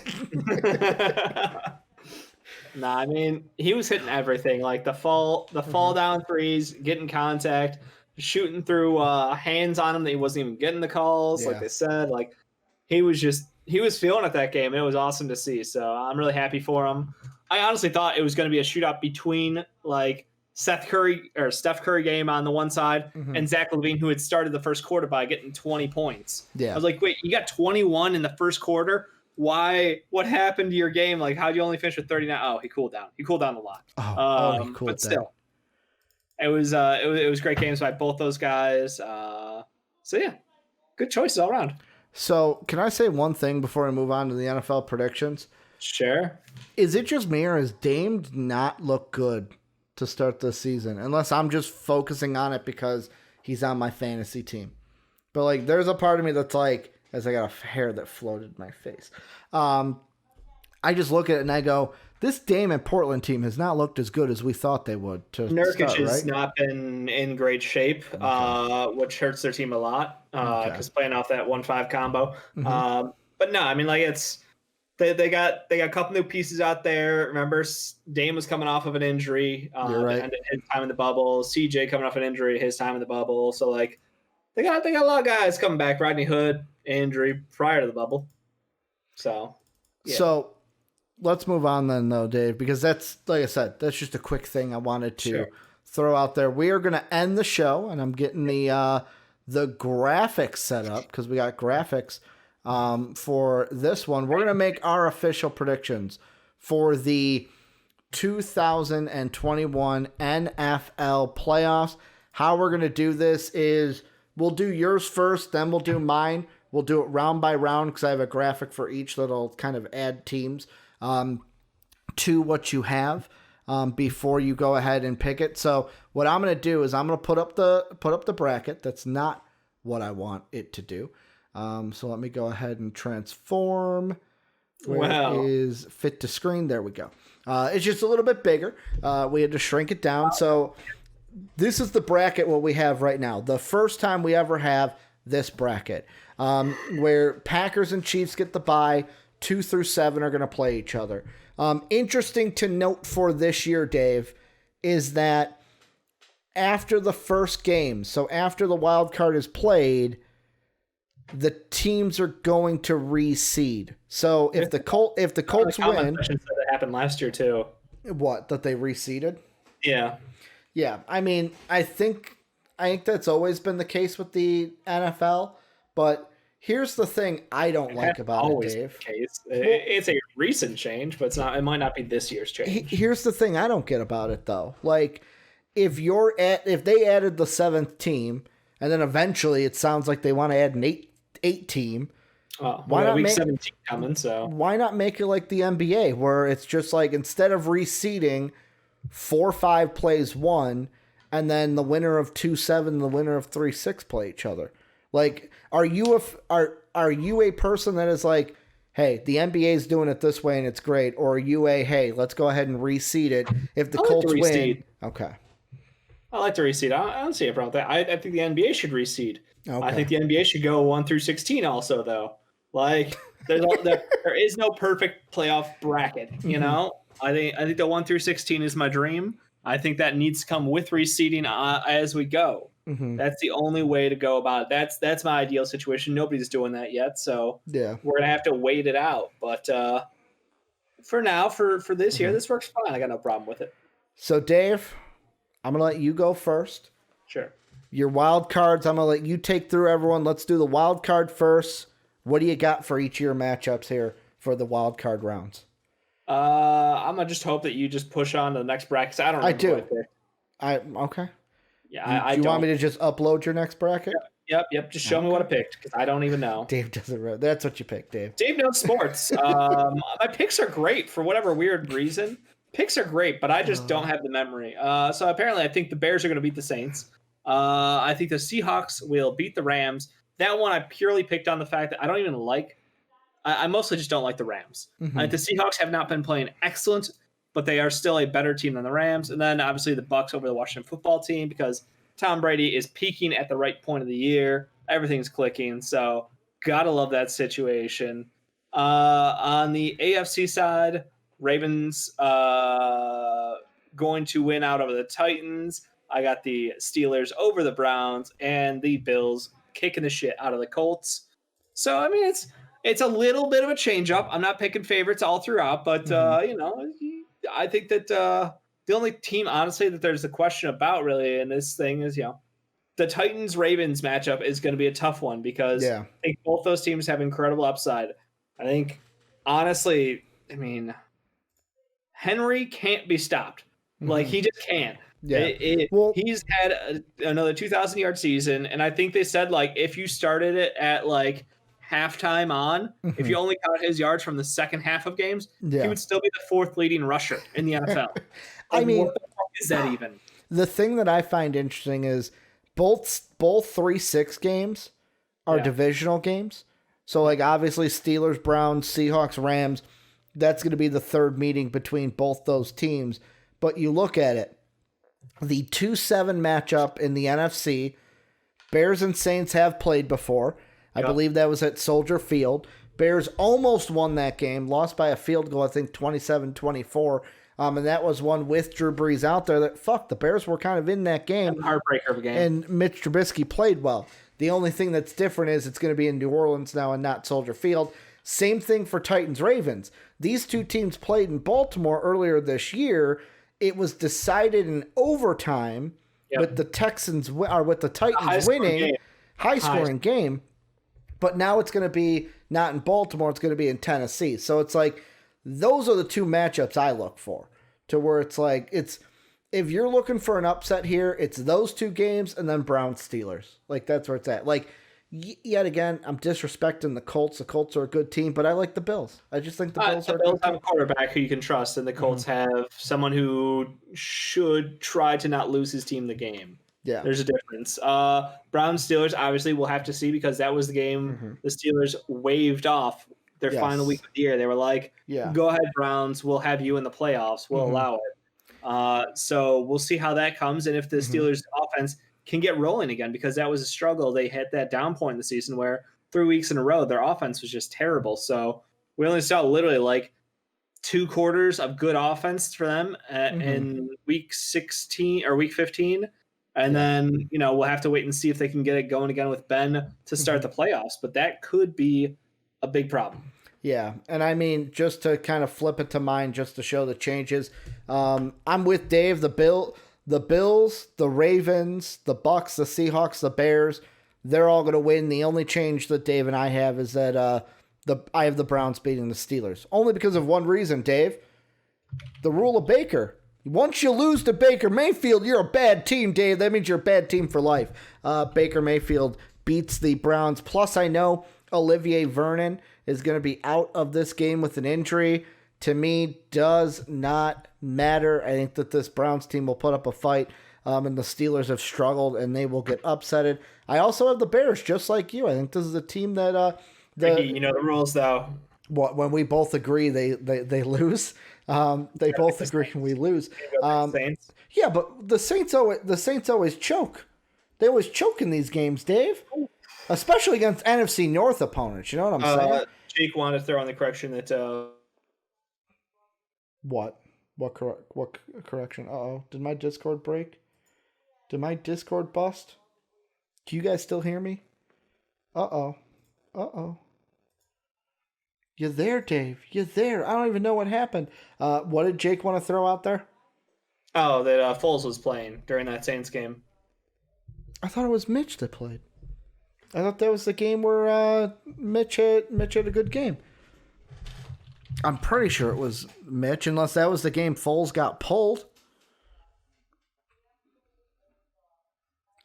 Nah, I mean, he was hitting everything, like the fall down threes, getting contact, shooting through hands on him that he wasn't even getting the calls, like they said. Like, he was feeling it that game. It was awesome to see. So I'm really happy for him. I honestly thought it was going to be a shootout between, like, Steph Curry game on the one side and Zach LaVine, who had started the first quarter by getting 20 points. Yeah. I was like, wait, you got 21 in the first quarter? Why? What happened to your game? Like, how'd you only finish with 39? Oh, he cooled down. He cooled down a lot. He cooled down. But still, it was great games by both those guys. So yeah, good choices all around. So can I say one thing before I move on to the NFL predictions? Sure. Is it just me, or has Dame not look good to start this season? Unless I'm just focusing on it because he's on my fantasy team. But, like, there's a part of me that's like, as I got a hair that floated in my face. I just look at it and I go, this Dame and Portland team has not looked as good as we thought they would. Nurkic has not been in great shape, which hurts their team a lot because playing off that 1-5 combo. But no, I mean, like, it's they got a couple new pieces out there. Remember, Dame was coming off of an injury. You're right. And his time in the bubble. CJ coming off an injury, his time in the bubble. So, like, they got a lot of guys coming back. Rodney Hood, injury prior to the bubble. So, yeah. So let's move on then, though, Dave, because that's, like I said, that's just a quick thing I wanted to throw out there. We are going to end the show, and I'm getting the graphics set up because we got graphics for this one. We're going to make our official predictions for the 2021 NFL playoffs. how we're going to do this is we'll do yours first, then we'll do mine. We'll do it round by round because I have a graphic for each that'll kind of add teams to what you have before you go ahead and pick it. So what I'm going to do is I'm going to put up the bracket. That's not what I want it to do. So let me go ahead and transform. Where is fit to screen? There we go. It's just a little bit bigger. We had to shrink it down. So this is the bracket what we have right now. The first time we ever have this bracket where Packers and Chiefs get the bye. 2 through 7 are going to play each other. Interesting to note for this year, Dave, is that after the first game, so after the wild card is played, the teams are going to reseed. So if the Colts win, that happened last year too. What, that they reseeded? Yeah. Yeah, I mean, I think that's always been the case with the NFL, but here's the thing I don't like about it, Dave. The case. It's a recent change, but it's not. It might not be this year's change. Here's the thing I don't get about it though. Like, if they added the 7th team, and then eventually it sounds like they want to add an 8 team. Why not week 17 coming? So why not make it like the NBA, where it's just like instead of reseeding, 4-5 plays 1, and then the winner of 2-7 and the winner of 3-6 play each other. Like, are you a person that is like, hey, the NBA is doing it this way and it's great, or are you hey, let's go ahead and reseed it if the Colts win? Okay. I like to reseed. I don't see a problem with that. I think the NBA should reseed. Okay. I think the NBA should go 1 through 16 also, though. Like, there is no perfect playoff bracket, you know? I think the 1 through 16 is my dream. I think that needs to come with reseeding as we go. Mm-hmm. That's the only way to go about it. That's my ideal situation. Nobody's doing that yet, so yeah, we're going to have to wait it out. But for now, for this year, this works fine. I got no problem with it. So, Dave, I'm going to let you go first. Sure. Your wild cards, I'm going to let you take through everyone. Let's do the wild card first. What do you got for each of your matchups here for the wild card rounds? I'm going to just hope that you just push on to the next bracket. I don't know. I do. Okay. Yeah, do you want me to just upload your next bracket? Yep. Just show me what I picked, because I don't even know. Dave doesn't. That's what you picked, Dave. Dave knows sports. My picks are great for whatever weird reason. Picks are great, but I just don't have the memory. So apparently I think the Bears are going to beat the Saints. I think the Seahawks will beat the Rams. That one I purely picked on the fact that I don't even like. I mostly just don't like the Rams. The Seahawks have not been playing excellent, but they are still a better team than the Rams. And then obviously the Bucs over the Washington football team, because Tom Brady is peaking at the right point of the year. Everything's clicking. So gotta love that situation. On the AFC side, Ravens going to win out over the Titans. I got the Steelers over the Browns, and the Bills kicking the shit out of the Colts. So, I mean, it's a little bit of a change up. I'm not picking favorites all throughout, but, I think that the only team, honestly, that there's a question about really in this thing is, the Titans-Ravens matchup is going to be a tough one, because I think both those teams have incredible upside. I think, honestly, I mean, Henry can't be stopped. Like, he just can't. Yeah. He's had another 2,000-yard season, and I think they said, like, if you started it at, like, halftime on, if you only count his yards from the second half of games, he would still be the 4th leading rusher in the NFL. I mean, what the fuck is that even? The thing that I find interesting is both 3-6 games are divisional games. So, like, obviously Steelers, Browns, Seahawks, Rams, that's going to be the third meeting between both those teams. But you look at it, the 2-7 matchup in the NFC, Bears and Saints have played before. I believe that was at Soldier Field. Bears almost won that game, lost by a field goal, I think 27-24. And that was one with Drew Brees out there that, the Bears were kind of in that game. Heartbreaker of a game. And Mitch Trubisky played well. The only thing that's different is it's going to be in New Orleans now and not Soldier Field. Same thing for Titans-Ravens. These two teams played in Baltimore earlier this year. It was decided in overtime with the Titans winning. High-scoring game. But now it's going to be not in Baltimore. It's going to be in Tennessee. So it's like those are the two matchups I look for, to where it's like if you're looking for an upset here, it's those two games and then Browns Steelers. Like, that's where it's at. Like, yet again, I'm disrespecting the Colts. The Colts are a good team, but I like the Bills. I just think the Bills are a good have team. a quarterback who you can trust, and the Colts have someone who should try to not lose his team the game. Yeah. There's a difference. Browns Steelers, obviously, we'll have to see because that was the game the Steelers waved off their final week of the year. They were like, go ahead, Browns. We'll have you in the playoffs. We'll allow it. So we'll see how that comes, and if the Steelers offense can get rolling again, because that was a struggle. They hit that down point in the season where 3 weeks in a row their offense was just terrible. So we only saw literally like 2 quarters of good offense for them in week 16 or week 15. And then, we'll have to wait and see if they can get it going again with Ben to start the playoffs. But that could be a big problem. Yeah, and I mean, just to kind of flip it to mine, just to show the changes, I'm with Dave. The Bills, the Ravens, the Bucks, the Seahawks, the Bears, they're all going to win. The only change that Dave and I have is that I have the Browns beating the Steelers. Only because of one reason, Dave. The rule of Baker. Once you lose to Baker Mayfield, you're a bad team, Dave. That means you're a bad team for life. Baker Mayfield beats the Browns. Plus, I know Olivier Vernon is going to be out of this game with an injury. To me, does not matter. I think that this Browns team will put up a fight, and the Steelers have struggled, and they will get upsetted. I also have the Bears, just like you. I think this is a team that you know the rules, though. When we both agree, they lose. They both agree we lose. Yeah, but the Saints always choke. They always choke in these games, Dave. Especially against NFC North opponents. You know what I'm saying? Jake wanted to throw on the correction that. What correction? Uh-oh. Did my Discord break? Did my Discord bust? Do you guys still hear me? Uh-oh. You're there, Dave. You're there. I don't even know what happened. What did Jake want to throw out there? Oh, that Foles was playing during that Saints game. I thought it was Mitch that played. I thought that was the game where Mitch had a good game. I'm pretty sure it was Mitch, unless that was the game Foles got pulled.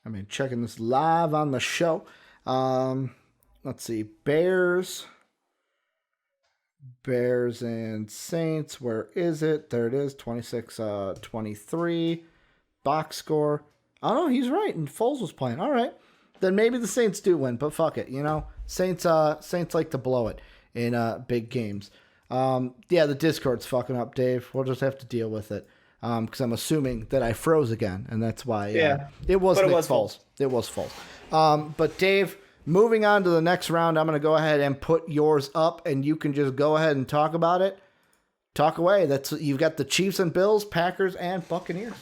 I mean, checking this live on the show. Let's see. Bears and Saints. Where is it? There it is. 26-23. Box score. Oh, no, he's right. And Foles was playing. All right. Then maybe the Saints do win, but fuck it. Saints like to blow it in big games. The Discord's fucking up, Dave. We'll just have to deal with it. Because I'm assuming that I froze again, and that's why. It was Foles. It was Foles. But Dave, moving on to the next round, I'm going to go ahead and put yours up, and you can just go ahead and talk about it. Talk away. You've got the Chiefs and Bills, Packers, and Buccaneers.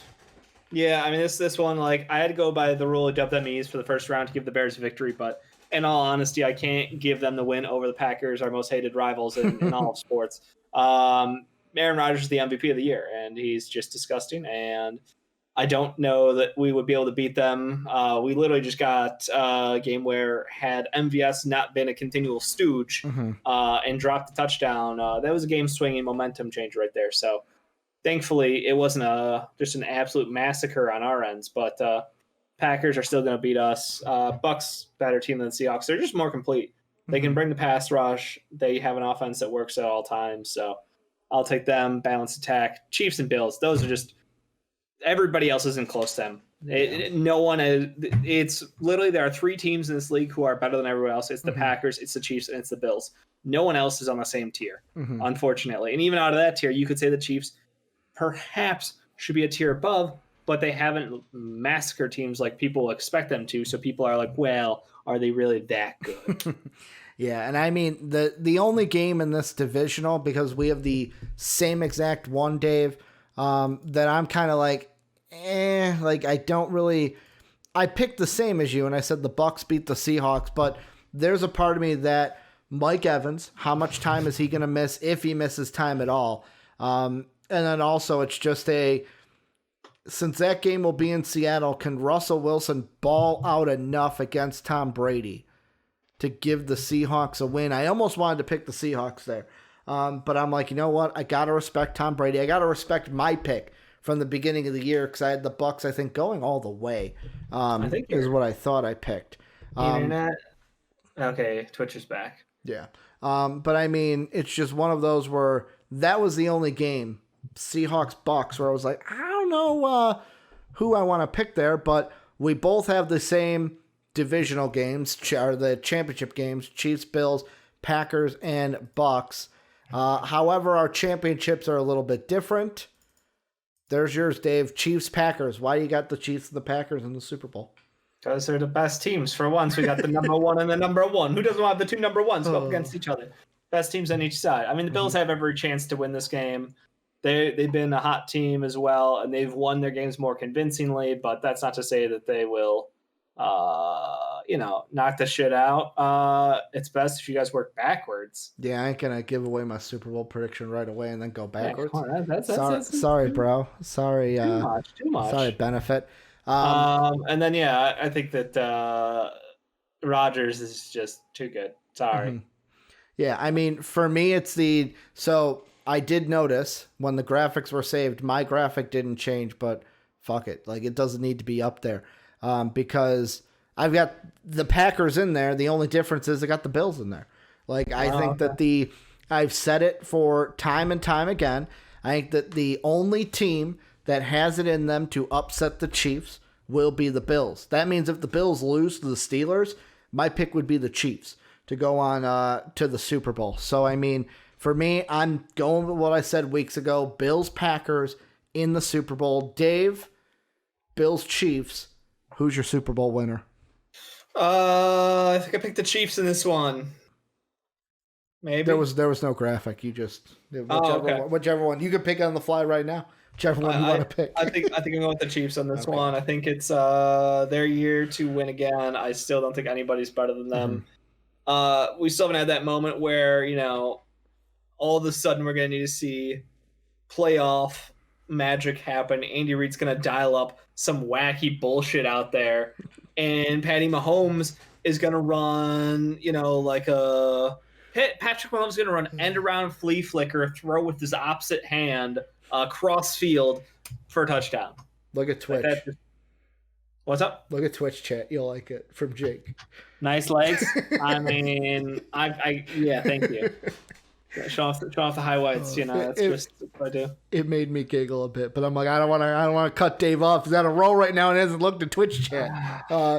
Yeah, I mean, this one, like, I had to go by the rule of WMEs for the first round to give the Bears victory, but in all honesty, I can't give them the win over the Packers, our most hated rivals in all of sports. Aaron Rodgers is the MVP of the year, and he's just disgusting, and I don't know that we would be able to beat them. We literally just got a game where had MVS not been a continual stooge and dropped the touchdown, that was a game-swinging momentum change right there, so thankfully, it wasn't just an absolute massacre on our ends, but Packers are still going to beat us. Bucks, better team than the Seahawks. They're just more complete. They can bring the pass rush. They have an offense that works at all times. So I'll take them. Balanced attack. Chiefs and Bills. Those are just – everybody else isn't close to them. No one is – it's literally there are 3 teams in this league who are better than everyone else. It's the Packers, it's the Chiefs, and it's the Bills. No one else is on the same tier, unfortunately. And even out of that tier, you could say the Chiefs – perhaps should be a tier above, but they haven't massacred teams like people expect them to. So people are like, well, are they really that good? Yeah, and I mean, the only game in this divisional, because we have the same exact one, Dave, that I'm kind of like, I don't really... I picked the same as you, and I said the Bucks beat the Seahawks, but there's a part of me that Mike Evans, how much time is he going to miss, if he misses time at all? And then also it's just since that game will be in Seattle, can Russell Wilson ball out enough against Tom Brady to give the Seahawks a win? I almost wanted to pick the Seahawks there. But I'm like, you know what? I got to respect Tom Brady. I got to respect my pick from the beginning of the year because I had the Bucks, I think, going all the way. I think is what I thought I picked. Internet. Okay, Twitch is back. Yeah. But I mean, it's just one of those where that was the only game, Seahawks Bucks, where I was like, I don't know who I want to pick there, but we both have the same divisional games, or the championship games, Chiefs, Bills, Packers, and Bucks. However, our championships are a little bit different. There's yours, Dave. Chiefs, Packers. Why you got the Chiefs and the Packers in the Super Bowl? Because they're the best teams. For once, we got the number one and the number one. Who doesn't want the two number ones go up against each other? Best teams on each side. I mean, the Bills have every chance to win this game. They've been a hot team as well, and they've won their games more convincingly, but that's not to say that they will, knock the shit out. It's best if you guys work backwards. Yeah, I ain't going to give away my Super Bowl prediction right away and then go backwards. Yeah, that's sorry, bro. Sorry. Too much. Sorry, benefit. And then, I think that Rodgers is just too good. Sorry. Mm-hmm. Yeah, I mean, for me, so I did notice when the graphics were saved, my graphic didn't change, but fuck it. Like, it doesn't need to be up there because I've got the Packers in there. The only difference is I got the Bills in there. Like, I think that I've said it for time and time again. I think that the only team that has it in them to upset the Chiefs will be the Bills. That means if the Bills lose to the Steelers, my pick would be the Chiefs to go on to the Super Bowl. So, I mean, for me, I'm going with what I said weeks ago. Bills, Packers in the Super Bowl. Dave, Bills, Chiefs. Who's your Super Bowl winner? I think I picked the Chiefs in this one. Maybe. There was no graphic. You just whichever one. You can pick on the fly right now. Whichever one you want to pick. I think I'm going with the Chiefs on this one. I think it's their year to win again. I still don't think anybody's better than them. We still haven't had that moment where, all of a sudden we're going to need to see playoff magic happen. Andy Reid's going to dial up some wacky bullshit out there. And Patty Mahomes is going to run, Patrick Mahomes is going to run end around flea flicker, throw with his opposite hand, cross field for a touchdown. Look at Twitch. What's up? Look at Twitch chat. You'll like it from Jake. Nice legs. I mean, thank you. Show off the highlights. That's just what I do. It made me giggle a bit, but I'm like, I don't want to cut Dave off. He's on a roll right now and hasn't looked at Twitch chat.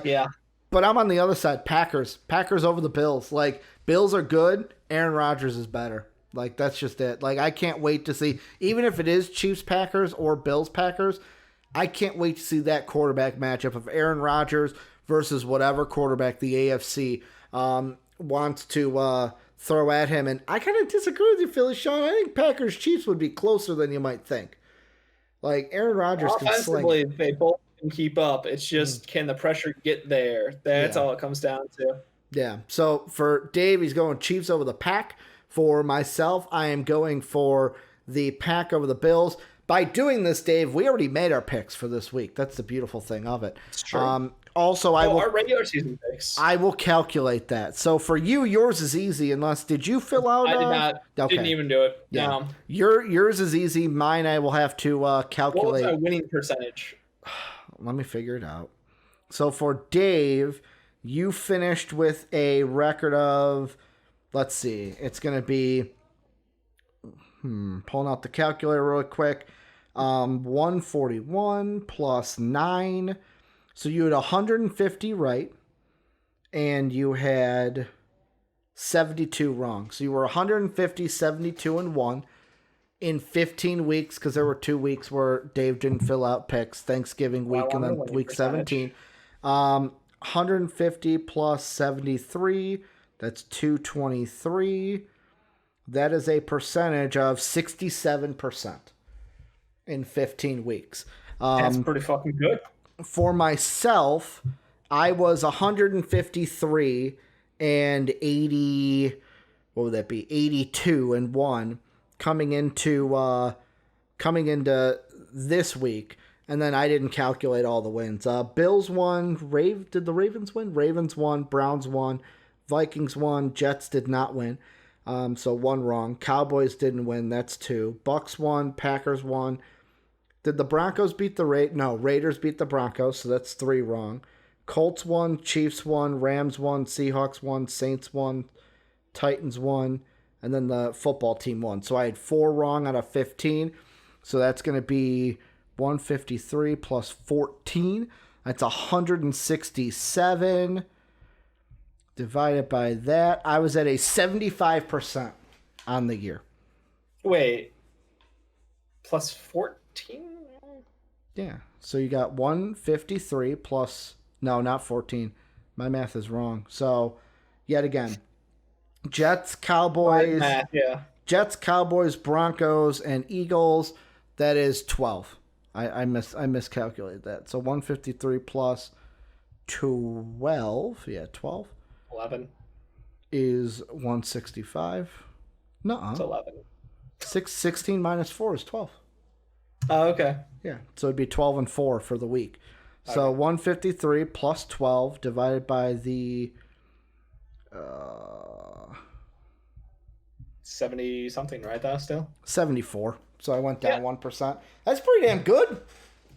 Yeah. But I'm on the other side. Packers over the Bills. Like, Bills are good. Aaron Rodgers is better. Like, that's just it. Like, I can't wait to see, even if it is Chiefs Packers or Bills Packers, I can't wait to see that quarterback matchup of Aaron Rodgers versus whatever quarterback the AFC wants to throw at him. And I kind of disagree with you, Philly Sean. I think Packers Chiefs would be closer than you might think. Like, Aaron Rodgers can sling. They both can keep up. It's just, can the pressure get there? That's all it comes down to. Yeah. So for Dave, he's going Chiefs over the Pack. For myself, I am going for the Pack over the Bills. By doing this, Dave, we already made our picks for this week. That's the beautiful thing of it. It's true. Also, our regular season picks. I will calculate that. So for you, yours is easy. Unless, did you fill out? I did not. Okay. Didn't even do it. Yeah. No. Yours is easy. Mine, I will have to calculate. What was my winning percentage? Let me figure it out. So for Dave, you finished with a record of, let's see, it's going to be, pulling out the calculator real quick, 141 plus 9. So you had 150 right, and you had 72 wrong. So you were 150, 72, and 1 in 15 weeks, because there were 2 weeks where Dave didn't fill out picks, Thanksgiving week and then week 17. 150 plus 73, that's 223. That is a percentage of 67% in 15 weeks. That's pretty fucking good. For myself, I was 153 and 80, what would that be? 82 and 1 coming into this week. And then I didn't calculate all the wins. Bills won. Did the Ravens win? Ravens won. Browns won. Vikings won. Jets did not win. So 1 wrong. Cowboys didn't win. That's 2. Bucks won. Packers won. Did the Broncos beat the Raiders? No, Raiders beat the Broncos, so that's 3 wrong. Colts won, Chiefs won, Rams won, Seahawks won, Saints won, Titans won, and then the football team won. So I had 4 wrong out of 15. So that's going to be 153 plus 14. That's 167. Divided by that, I was at a 75% on the year. Wait. Plus 14? Yeah. So you got 153 plus... No, not 14. My math is wrong. So, yet again, Jets, Cowboys... Math, yeah. Jets, Cowboys, Broncos, and Eagles. That is 12. I miscalculated that. So 153 plus 12. Yeah, 12. 11. Is 165. Nuh-uh. It's 11. 16 minus 4 is 12. Oh, okay. Yeah, so it'd be 12 and 4 for the week. So 153 plus 12 divided by the 70 something, right? That still 74. So I went down 1%. That's pretty damn good.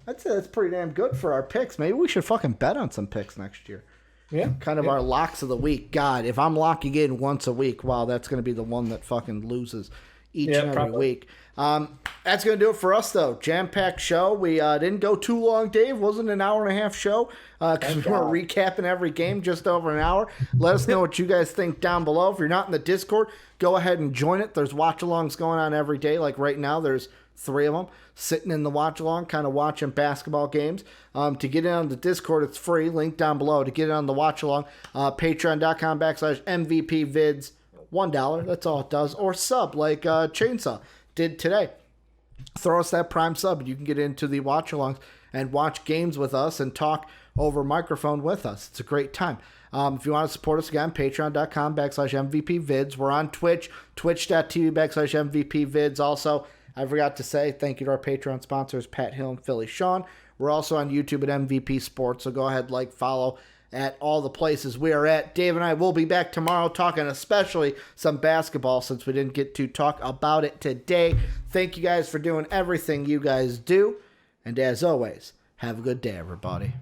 I'd say that's pretty damn good for our picks. Maybe we should fucking bet on some picks next year. Yeah. Kind of our locks of the week. God, if I'm locking in once a week, wow, that's going to be the one that fucking loses each and every week. That's going to do it for us, though. Jam-packed show. We didn't go too long, Dave. Wasn't an hour and a half show because we were recapping every game just over an hour. Let us know what you guys think down below. If you're not in the Discord, go ahead and join it. There's watch-alongs going on every day. Like right now, there's 3 of them sitting in the watch-along, kind of watching basketball games. To get in on the Discord, it's free. Link down below. To get in on the watch-along, patreon.com/MVPvids. $1, that's all it does. Or sub like Chainsaw did today. Throw us that Prime sub and you can get into the watch-alongs and watch games with us and talk over microphone with us. It's a great time. If you want to support us again, patreon.com/MVPvids. We're on Twitch, twitch.tv/MVPvids. Also, I forgot to say thank you to our Patreon sponsors, Pat Hill and Philly Sean. We're also on YouTube at MVP Sports, so go ahead, like, follow at all the places we are at. Dave and I will be back tomorrow talking especially some basketball since we didn't get to talk about it today. Thank you guys for doing everything you guys do. And as always, have a good day, everybody.